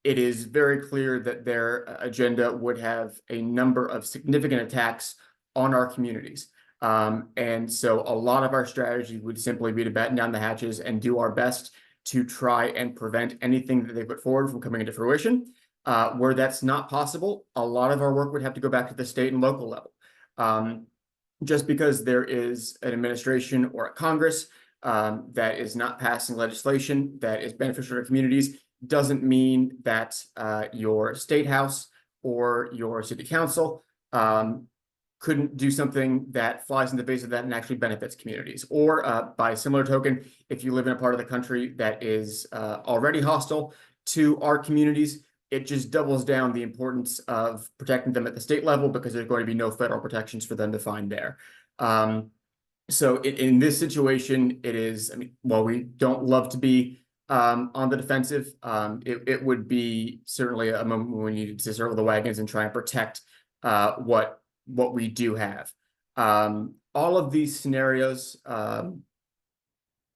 It is very clear that their agenda would have a number of significant attacks on our communities. And so a lot of our strategy would simply be to batten down the hatches and do our best to try and prevent anything that they put forward from coming into fruition. Where that's not possible, a lot of our work would have to go back to the state and local level. Just because there is an administration or a Congress that is not passing legislation that is beneficial to communities doesn't mean that your state house or your city council couldn't do something that flies in the face of that and actually benefits communities. Or by similar token, if you live in a part of the country that is already hostile to our communities, it just doubles down the importance of protecting them at the state level because there's going to be no federal protections for them to find there. So in this situation, it is, I mean, while we don't love to be on the defensive, it would be certainly a moment when we need to circle the wagons and try and protect what we do have. All of these scenarios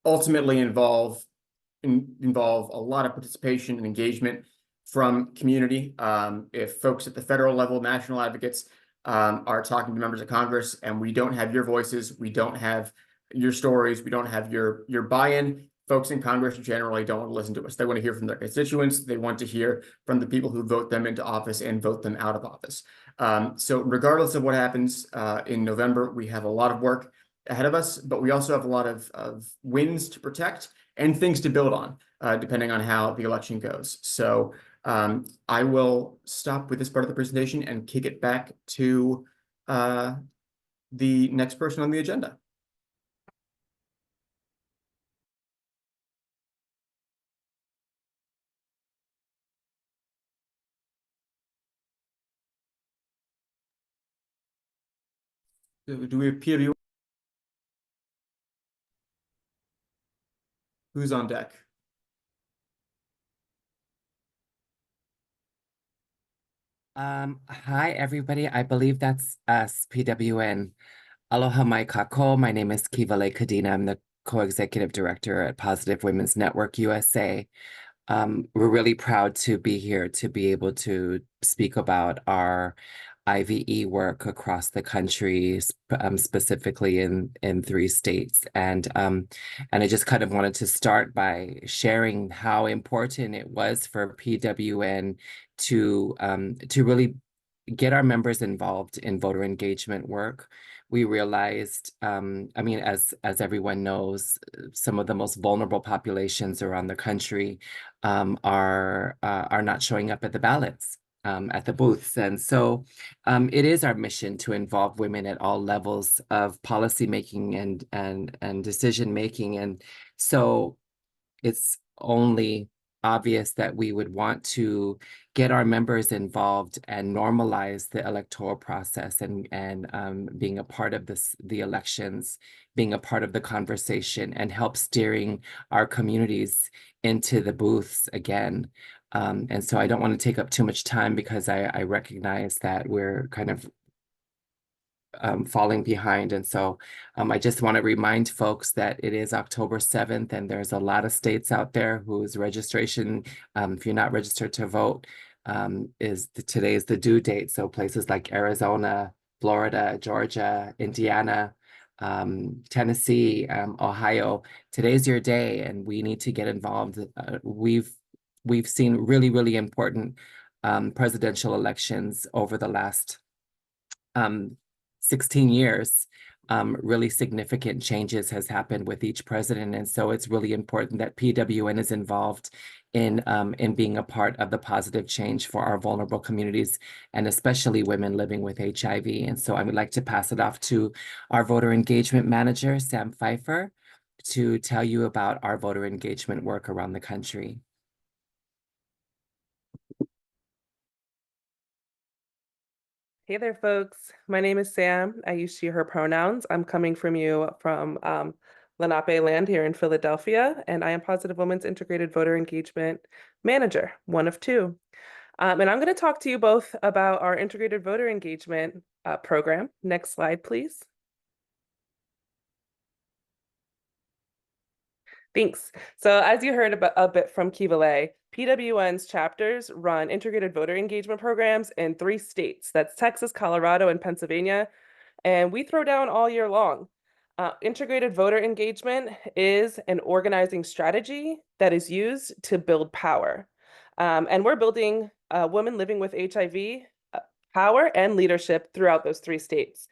ultimately involve a lot of participation and engagement from community. If folks at the federal level, national advocates, are talking to members of Congress and we don't have your voices, we don't have your stories, we don't have your buy-in, folks in Congress generally don't want to listen to us. They want to hear from their constituents. They want to hear from the people who vote them into office and vote them out of office. So regardless of what happens in November, we have a lot of work ahead of us, but we also have a lot of wins to protect and things to build on, depending on how the election goes. So I will stop with this part of the presentation and kick it back to the next person on the agenda. Do we have PW? Who's on deck? Hi, everybody. I believe that's us, PWN. Aloha mai kako. My name is Kivale Kadina. I'm the co-executive director at Positive Women's Network USA. We're really proud to be here to be able to speak about our IVE work across the country, specifically in 3 states. And I just kind of wanted to start by sharing how important it was for PWN to really get our members involved in voter engagement work. We realized, I mean, as everyone knows, some of the most vulnerable populations around the country are not showing up at the ballots, at the booths. And so it is our mission to involve women at all levels of policymaking and decision making. And so it's only obvious that we would want to get our members involved and normalize the electoral process and being a part of the elections, being a part of the conversation, and help steering our communities into the booths again. And so I don't want to take up too much time because I recognize that we're kind of falling behind. And so I just want to remind folks that it is October 7th, and there's a lot of states out there whose registration, if you're not registered to vote, today is the due date. So places like Arizona, Florida, Georgia, Indiana, Tennessee, Ohio, today's your day, and we need to get involved. We've seen really, really important presidential elections over the last 16 years. Really significant changes has happened with each president. And so it's really important that PWN is involved in being a part of the positive change for our vulnerable communities, and especially women living with HIV. And so I would like to pass it off to our voter engagement manager, Sam Pfeiffer, to tell you about our voter engagement work around the country. Hey there, folks. My name is Sam. I use she, her pronouns. I'm coming from you from Lenape land here in Philadelphia, and I am Positive Women's Integrated Voter Engagement Manager, one of 2. And I'm going to talk to you both about our Integrated Voter Engagement program. Next slide, please. Thanks. So as you heard a bit from Kivale, PWN's chapters run integrated voter engagement programs in 3 states. That's Texas, Colorado, and Pennsylvania. And we throw down all year long. Integrated voter engagement is an organizing strategy that is used to build power. And we're building women living with HIV power and leadership throughout those 3 states.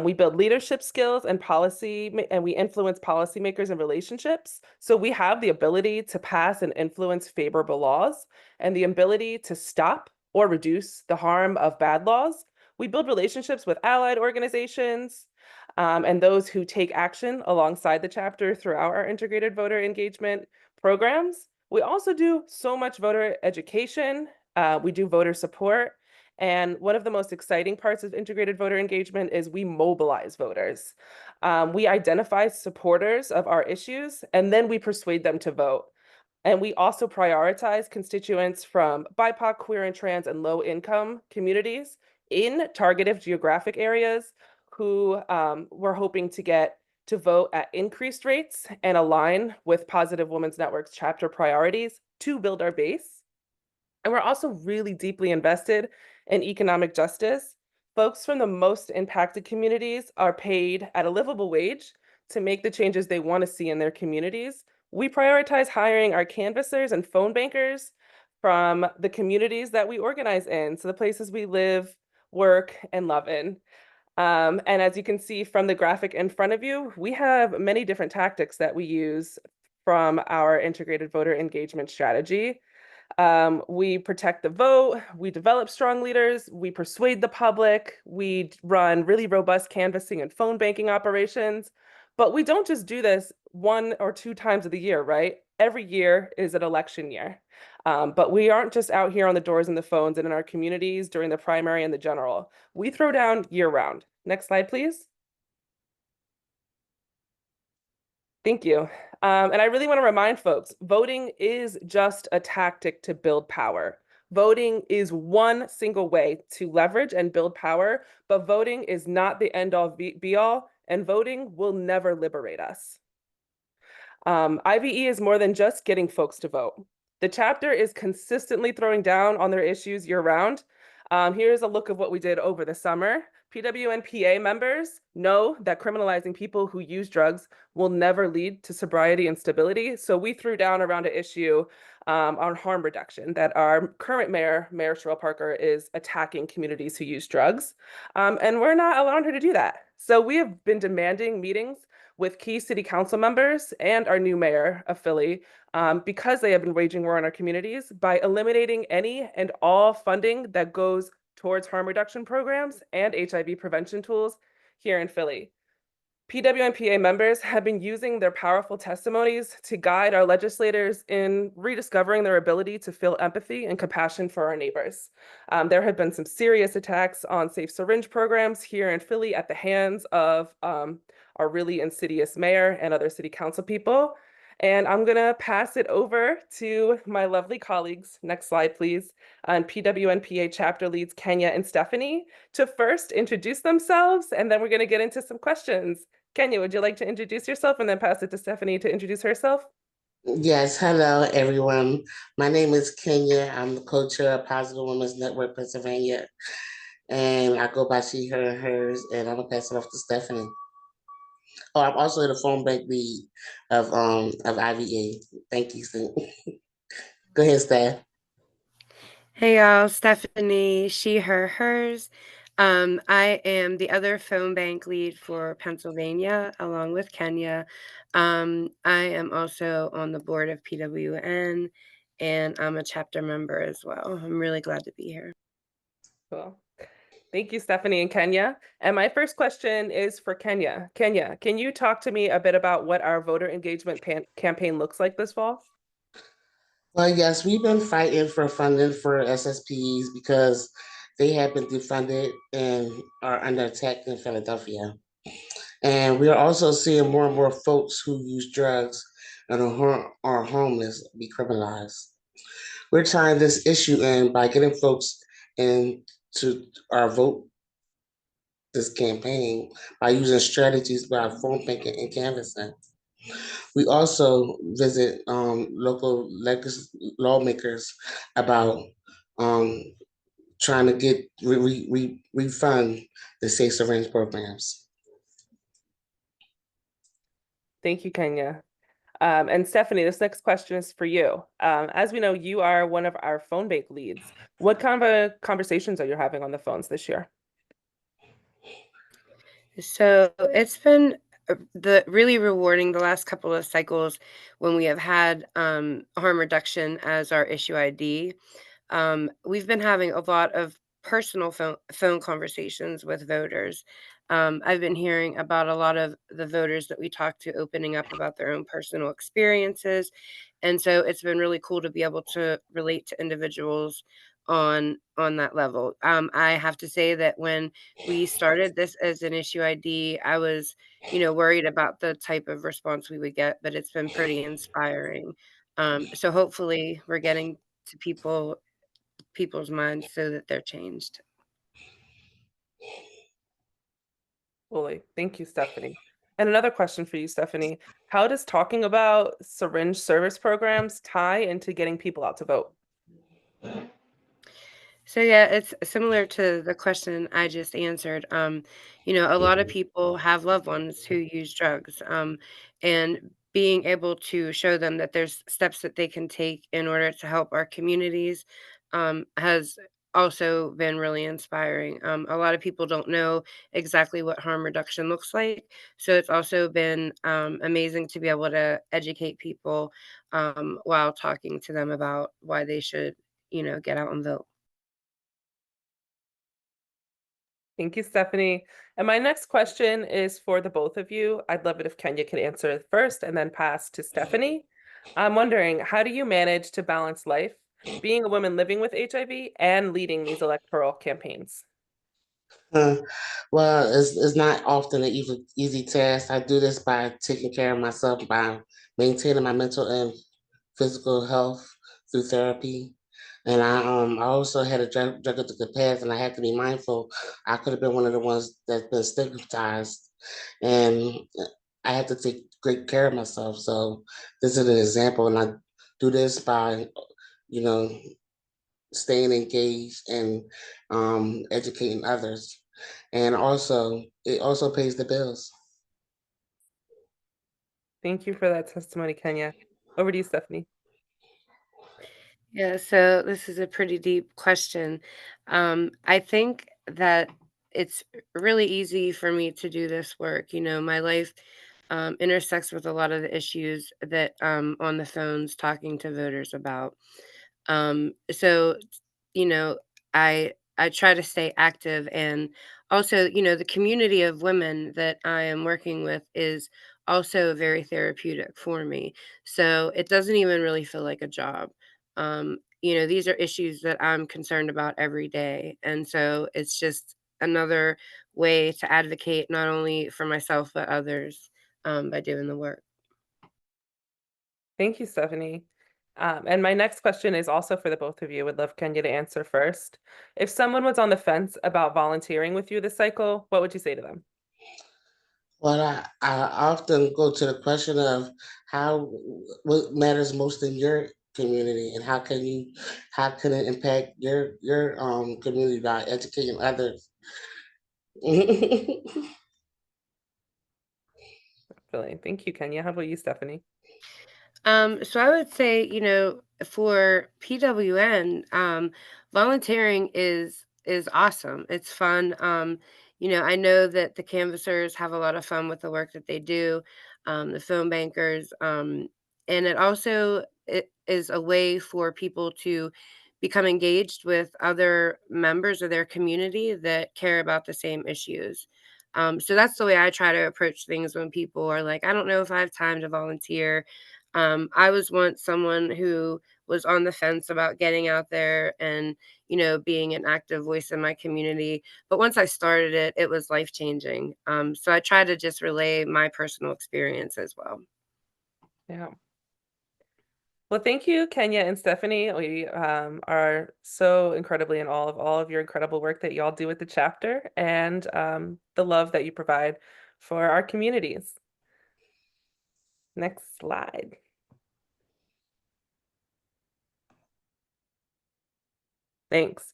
We build leadership skills and policy, and we influence policymakers and relationships. So we have the ability to pass and influence favorable laws and the ability to stop or reduce the harm of bad laws. We build relationships with allied organizations and those who take action alongside the chapter throughout our integrated voter engagement programs. We also do so much voter education. We do voter support. And one of the most exciting parts of integrated voter engagement is we mobilize voters. We identify supporters of our issues, and then we persuade them to vote. And we also prioritize constituents from BIPOC, queer and trans, and low-income communities in targeted geographic areas who we're hoping to get to vote at increased rates and align with Positive Women's Network's chapter priorities to build our base. And we're also really deeply invested in economic justice. Folks from the most impacted communities are paid at a livable wage to make the changes they want to see in their communities. We prioritize hiring our canvassers and phone bankers from the communities that we organize in, so the places we live, work, and love in. And as you can see from the graphic in front of you, we have many different tactics that we use from our integrated voter engagement strategy. We protect the vote, we develop strong leaders, we persuade the public, we run really robust canvassing and phone banking operations. But we don't just do this 1 or 2 times of the year, right? Every year is an election year. But we aren't just out here on the doors and the phones and in our communities during the primary and the general. We throw down year round. Next slide, please. Thank you. And I really want to remind folks, voting is just a tactic to build power. Voting is one single way to leverage and build power, but voting is not the end all be all, and voting will never liberate us. IVE is more than just getting folks to vote. The chapter is consistently throwing down on their issues year round. Here's a look of what we did over the summer. PWNPA members know that criminalizing people who use drugs will never lead to sobriety and stability. So we threw down around an issue on harm reduction, that our current mayor, Mayor Cheryl Parker, is attacking communities who use drugs. And we're not allowing her to do that. So we have been demanding meetings with key city council members and our new mayor of Philly because they have been waging war on our communities by eliminating any and all funding that goes towards harm reduction programs and HIV prevention tools here in Philly. PWNPA members have been using their powerful testimonies to guide our legislators in rediscovering their ability to feel empathy and compassion for our neighbors. There have been some serious attacks on safe syringe programs here in Philly at the hands of our really insidious mayor and other city council people. And I'm gonna pass it over to my lovely colleagues. Next slide, please. And PWNPA chapter leads Kenya and Stephanie to first introduce themselves, and then we're gonna get into some questions. Kenya, would you like to introduce yourself and then pass it to Stephanie to introduce herself? Yes, hello everyone. My name is Kenya. I'm the co-chair of Positive Women's Network Pennsylvania, and I go by she, her, and hers, and I'm gonna pass it off to Stephanie. Oh, I'm also the phone bank lead of IVA. Thank you, Sue. Go ahead, Steph. Hey y'all, Stephanie, she, her, hers. I am the other phone bank lead for Pennsylvania along with Kenya. I am also on the board of PWN and I'm a chapter member as well. I'm really glad to be here. Cool. Thank you, Stephanie and Kenya. And my first question is for Kenya. Kenya, can you talk to me a bit about what our voter engagement campaign looks like this fall? Well, yes, we've been fighting for funding for SSPs because they have been defunded and are under attack in Philadelphia. And we are also seeing more and more folks who use drugs and are homeless be criminalized. We're tying this issue in by getting folks into our vote this campaign by using strategies by phone banking and canvassing. We also visit local lawmakers about um, trying to get refund the safe syringe programs. Thank you, Kenya. And Stephanie, this next question is for you. As we know, you are one of our phone bank leads. What kind of conversations are you having on the phones this year? So it's been really rewarding the last couple of cycles when we have had harm reduction as our issue ID. We've been having a lot of personal phone conversations with voters. I've been hearing about a lot of the voters that we talked to opening up about their own personal experiences. And so it's been really cool to be able to relate to individuals on that level. I have to say that when we started this as an issue ID, I was, worried about the type of response we would get, but it's been pretty inspiring. So hopefully we're getting to people's minds so that they're changed. Fully. Thank you, Stephanie. And another question for you, Stephanie. How does talking about syringe service programs tie into getting people out to vote? So yeah, it's similar to the question I just answered. A lot of people have loved ones who use drugs, and being able to show them that there's steps that they can take in order to help our communities has also been really inspiring. A lot of people don't know exactly what harm reduction looks like, so it's also been amazing to be able to educate people while talking to them about why they should, get out and vote. Thank you, Stephanie. And my next question is for the both of you. I'd love it if Kenya could answer it first and then pass to Stephanie. I'm wondering, how do you manage to balance life, being a woman living with HIV, and leading these electoral campaigns? Uh, well, it's not often an easy task. I do this by taking care of myself, by maintaining my mental and physical health through therapy. And I also had a drug addicted past, and I had to be mindful. I could have been one of the ones that's been stigmatized, and I had to take great care of myself. So this is an example, and I do this by, you know, staying engaged and educating others. And also, it also pays the bills. Thank you for that testimony, Kenya. Over to you, Stephanie. Yeah, so this is a pretty deep question. I think that it's really easy for me to do this work. My life intersects with a lot of the issues that on the phones talking to voters about. So you know, I try to stay active, and also, the community of women that I am working with is also very therapeutic for me. So it doesn't even really feel like a job. These are issues that I'm concerned about every day. And so it's just another way to advocate not only for myself but others by doing the work. Thank you, Stephanie. And my next question is also for the both of you. Would love Kenya to answer first. If someone was on the fence about volunteering with you this cycle, what would you say to them? Well, I often go to the question of what matters most in your community, and how can it impact your community by educating others. Brilliant. Thank you, Kenya. How about you, Stephanie? So I would say, for PWN, volunteering is awesome. It's fun. I know that the canvassers have a lot of fun with the work that they do, the phone bankers, and it is a way for people to become engaged with other members of their community that care about the same issues. So that's the way I try to approach things when people are like, I don't know if I have time to volunteer. I was once someone who was on the fence about getting out there and, being an active voice in my community. But once I started it, it was life changing. So I try to just relay my personal experience as well. Yeah. Well, thank you, Kenya and Stephanie. We are so incredibly in awe of all of your incredible work that y'all do with the chapter and, the love that you provide for our communities. Next slide. Thanks.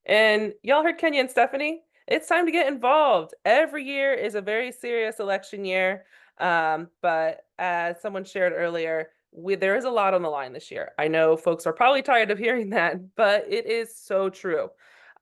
And y'all heard Kenya and Stephanie? It's time to get involved. Every year is a very serious election year. But as someone shared earlier, there is a lot on the line this year. I know folks are probably tired of hearing that, but it is so true.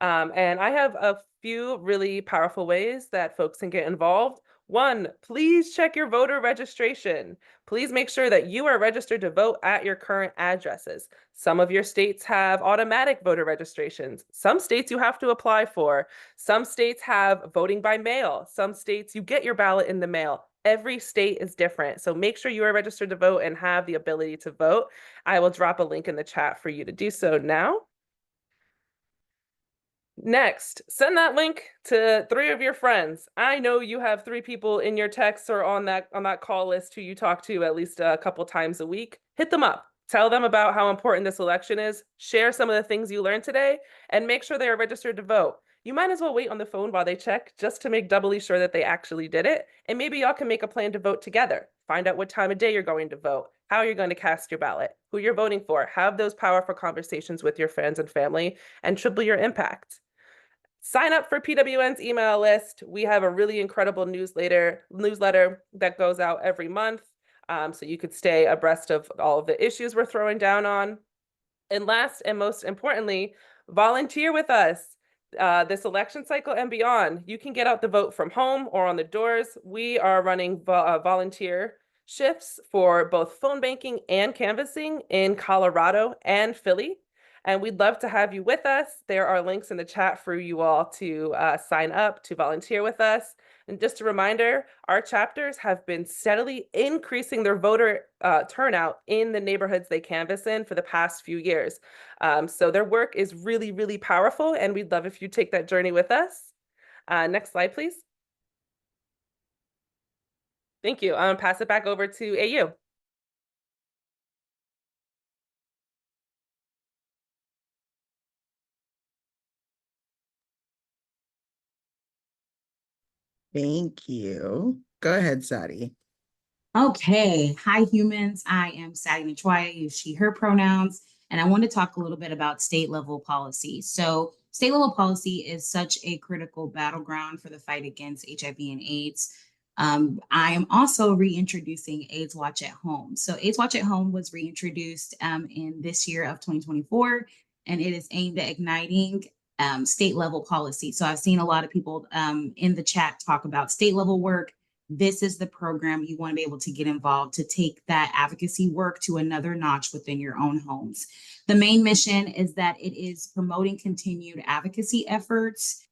And I have a few really powerful ways that folks can get involved. One, please check your voter registration. Please make sure that you are registered to vote at your current addresses. Some of your states have automatic voter registrations. Some states you have to apply for. Some states have voting by mail. Some states you get your ballot in the mail. Every state is different. So make sure you are registered to vote and have the ability to vote. I will drop a link in the chat for you to do so now. Next, send that link to 3 of your friends. I know you have 3 people in your texts or on that call list who you talk to at least a couple times a week. Hit them up. Tell them about how important this election is. Share some of the things you learned today and make sure they are registered to vote. You might as well wait on the phone while they check just to make doubly sure that they actually did it. And maybe y'all can make a plan to vote together. Find out what time of day you're going to vote, how you're going to cast your ballot, who you're voting for. Have those powerful conversations with your friends and family and triple your impact. Sign up for PWN's email list. We have a really incredible newsletter that goes out every month, so you could stay abreast of all of the issues we're throwing down on. And last and most importantly, volunteer with us this election cycle and beyond. You can get out the vote from home or on the doors. We are running volunteer shifts for both phone banking and canvassing in Colorado and Philly. And we'd love to have you with us. There are links in the chat for you all to sign up to volunteer with us. And just a reminder, our chapters have been steadily increasing their voter turnout in the neighborhoods they canvass in for the past few years. So their work is really, really powerful, and we'd love if you take that journey with us. Next slide, please. Thank you. I'm gonna pass it back over to AU. Thank you. Go ahead, Sadie. Okay. Hi, humans. I am Sadie Nachoya. I use she, her pronouns. And I want to talk a little bit about state level policy. So, state level policy is such a critical battleground for the fight against HIV and AIDS. I am also reintroducing AIDSWatch at Home. So, AIDSWatch at Home was reintroduced in this year of 2024, and it is aimed at igniting state level policy. So, I've seen a lot of people in the chat talk about state level work. This is the program you want to be able to get involved to take that advocacy work to another notch within your own homes. The main mission is that it is promoting continued advocacy efforts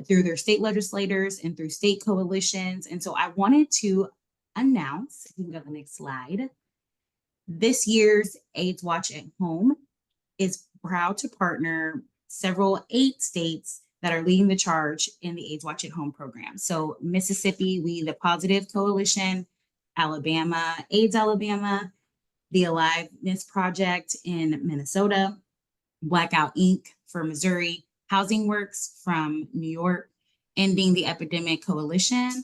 through their state legislators and through state coalitions. And so I wanted to announce, if you can go to the next slide, this year's AIDSWatch at Home is proud to partner several 8 states that are leading the charge in the AIDSWatch at Home program. So Mississippi, We the Positive Coalition, Alabama, AIDS Alabama, the Aliveness Project in Minnesota, Blackout Inc. for Missouri, Housing Works from New York, Ending the Epidemic Coalition,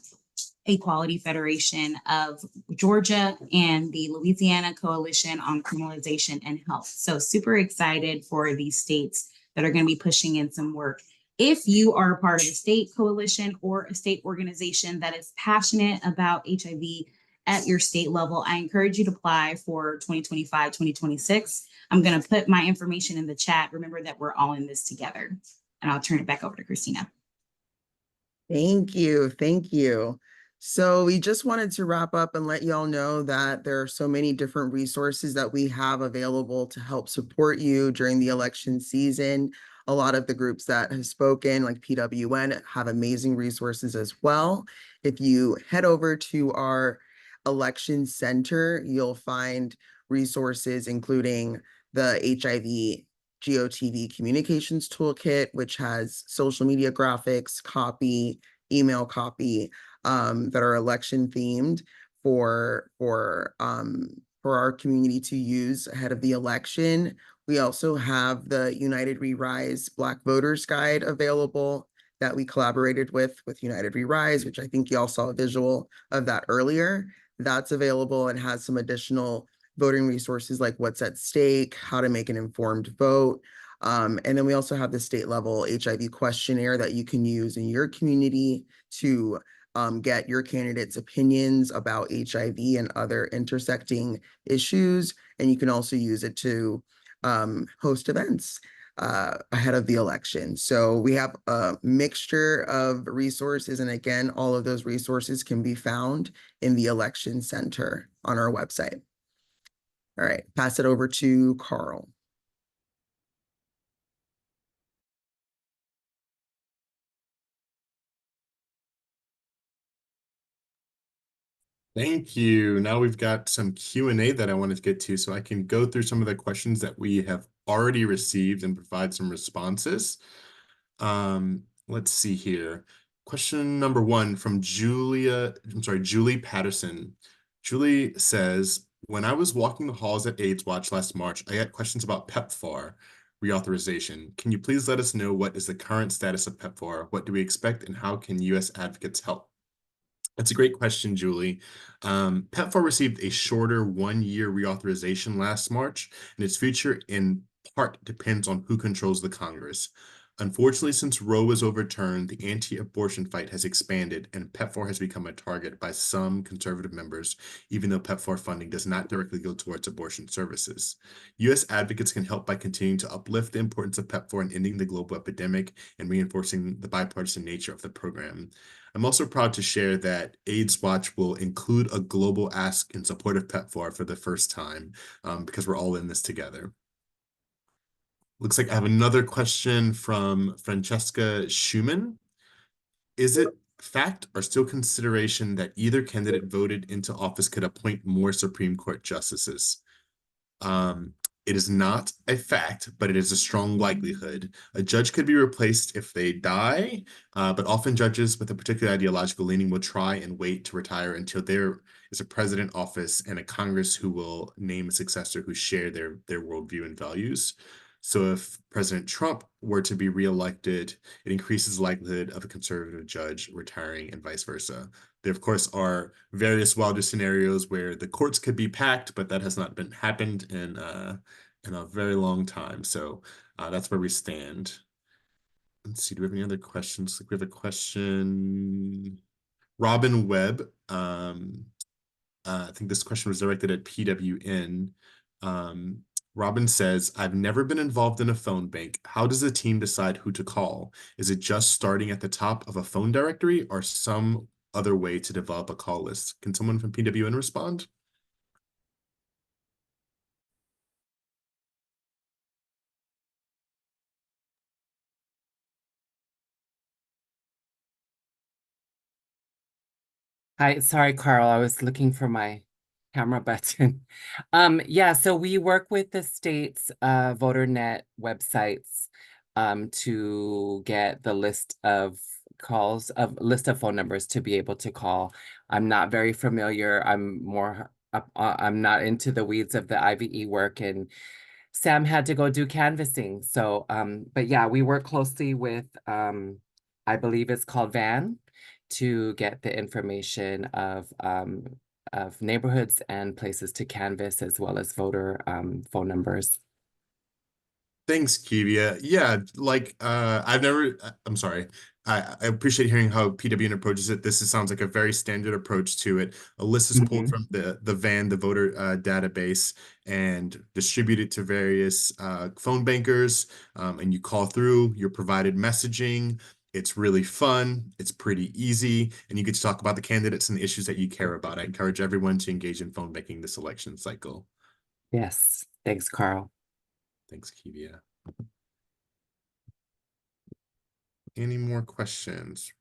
Equality Federation of Georgia, and the Louisiana Coalition on Criminalization and Health. So super excited for these states that are going to be pushing in some work. If you are a part of a state coalition or a state organization that is passionate about HIV at your state level, I encourage you to apply for 2025, 2026. I'm going to put my information in the chat. Remember that we're all in this together. And I'll turn it back over to Christina. Thank you. Thank you. So we just wanted to wrap up and let y'all know that there are so many different resources that we have available to help support you during the election season. A lot of the groups that have spoken, like PWN, have amazing resources as well. If you head over to our election center, you'll find resources including the HIV GOTV Communications Toolkit, which has social media graphics, copy, email copy that are election themed for our community to use ahead of the election. We also have the United We Rise Black Voters Guide available that we collaborated with United We Rise, which I think y'all saw a visual of that earlier. That's available and has some additional voting resources like what's at stake, how to make an informed vote. And then we also have the state level HIV questionnaire that you can use in your community to get your candidates' opinions about HIV and other intersecting issues. And you can also use it to host events ahead of the election. So we have a mixture of resources. And again, all of those resources can be found in the Election Center on our website. All right, pass it over to Carl. Thank you. Now we've got some Q&A that I wanted to get to, so I can go through some of the questions that we have already received and provide some responses. Let's see here. Question number 1 from Julie Patterson. Julie says, when I was walking the halls at AIDSWatch last March, I had questions about PEPFAR reauthorization. Can you please let us know what is the current status of PEPFAR? What do we expect and how can U.S. advocates help? That's a great question, Julie. PEPFAR received a shorter 1-year reauthorization last March, and its future in part depends on who controls the Congress. Unfortunately, since Roe was overturned, the anti-abortion fight has expanded, and PEPFAR has become a target by some conservative members, even though PEPFAR funding does not directly go towards abortion services. U.S. advocates can help by continuing to uplift the importance of PEPFAR in ending the global epidemic and reinforcing the bipartisan nature of the program. I'm also proud to share that AIDSWatch will include a global ask in support of PEPFAR for the first time because we're all in this together. Looks like I have another question from Francesca Schumann. Is it fact or still consideration that either candidate voted into office could appoint more Supreme Court justices? It is not a fact, but it is a strong likelihood. A judge could be replaced if they die, but often judges with a particular ideological leaning will try and wait to retire until there is a president office and a Congress who will name a successor who share their worldview and values. So if President Trump were to be reelected, it increases the likelihood of a conservative judge retiring and vice versa. There, of course, are various wilder scenarios where the courts could be packed, but that has not happened in a very long time. So that's where we stand. Let's see, do we have any other questions? We have a question. Robin Webb. I think this question was directed at PWN. Robin says, I've never been involved in a phone bank. How does the team decide who to call? Is it just starting at the top of a phone directory or some other way to develop a call list? Can someone from PWN respond? Hi, sorry, Carl. I was looking for my camera button. Yeah, so we work with the state's VoterNet websites to get the list of phone numbers to be able to call. I'm not very familiar. I'm not into the weeds of the IVE work, and Sam had to go do canvassing. So, but yeah, we work closely with I believe it's called VAN to get the information of neighborhoods and places to canvass as well as voter phone numbers. Thanks, Kivia. Yeah, like I'm sorry. I appreciate hearing how PWN approaches it. Sounds like a very standard approach to it. A list is pulled from the VAN, the voter database, and distributed to various phone bankers. And you call through, you're provided messaging. It's really fun. It's pretty easy. And you get to talk about the candidates and the issues that you care about. I encourage everyone to engage in phone banking this election cycle. Yes. Thanks, Carl. Thanks, Kivia. Any more questions?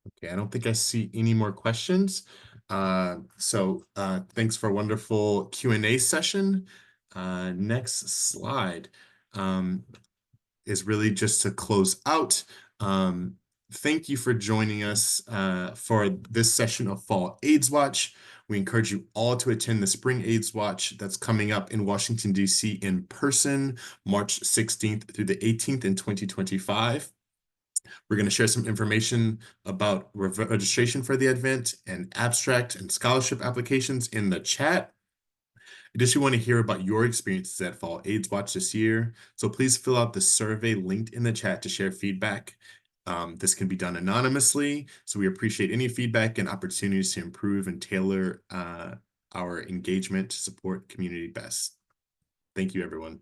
Okay, I don't think I see any more questions. So thanks for a wonderful Q&A session. Next slide is really just to close out. Thank you for joining us for this session of Fall AIDSWatch. We encourage you all to attend the Spring AIDSWatch that's coming up in Washington, D.C. in person, March 16th through the 18th in 2025. We're going to share some information about registration for the event and abstract and scholarship applications in the chat. Additionally, we want to hear about your experiences at Fall AIDS Watch this year. So please fill out the survey linked in the chat to share feedback. This can be done anonymously, so we appreciate any feedback and opportunities to improve and tailor our engagement to support community best. Thank you, everyone.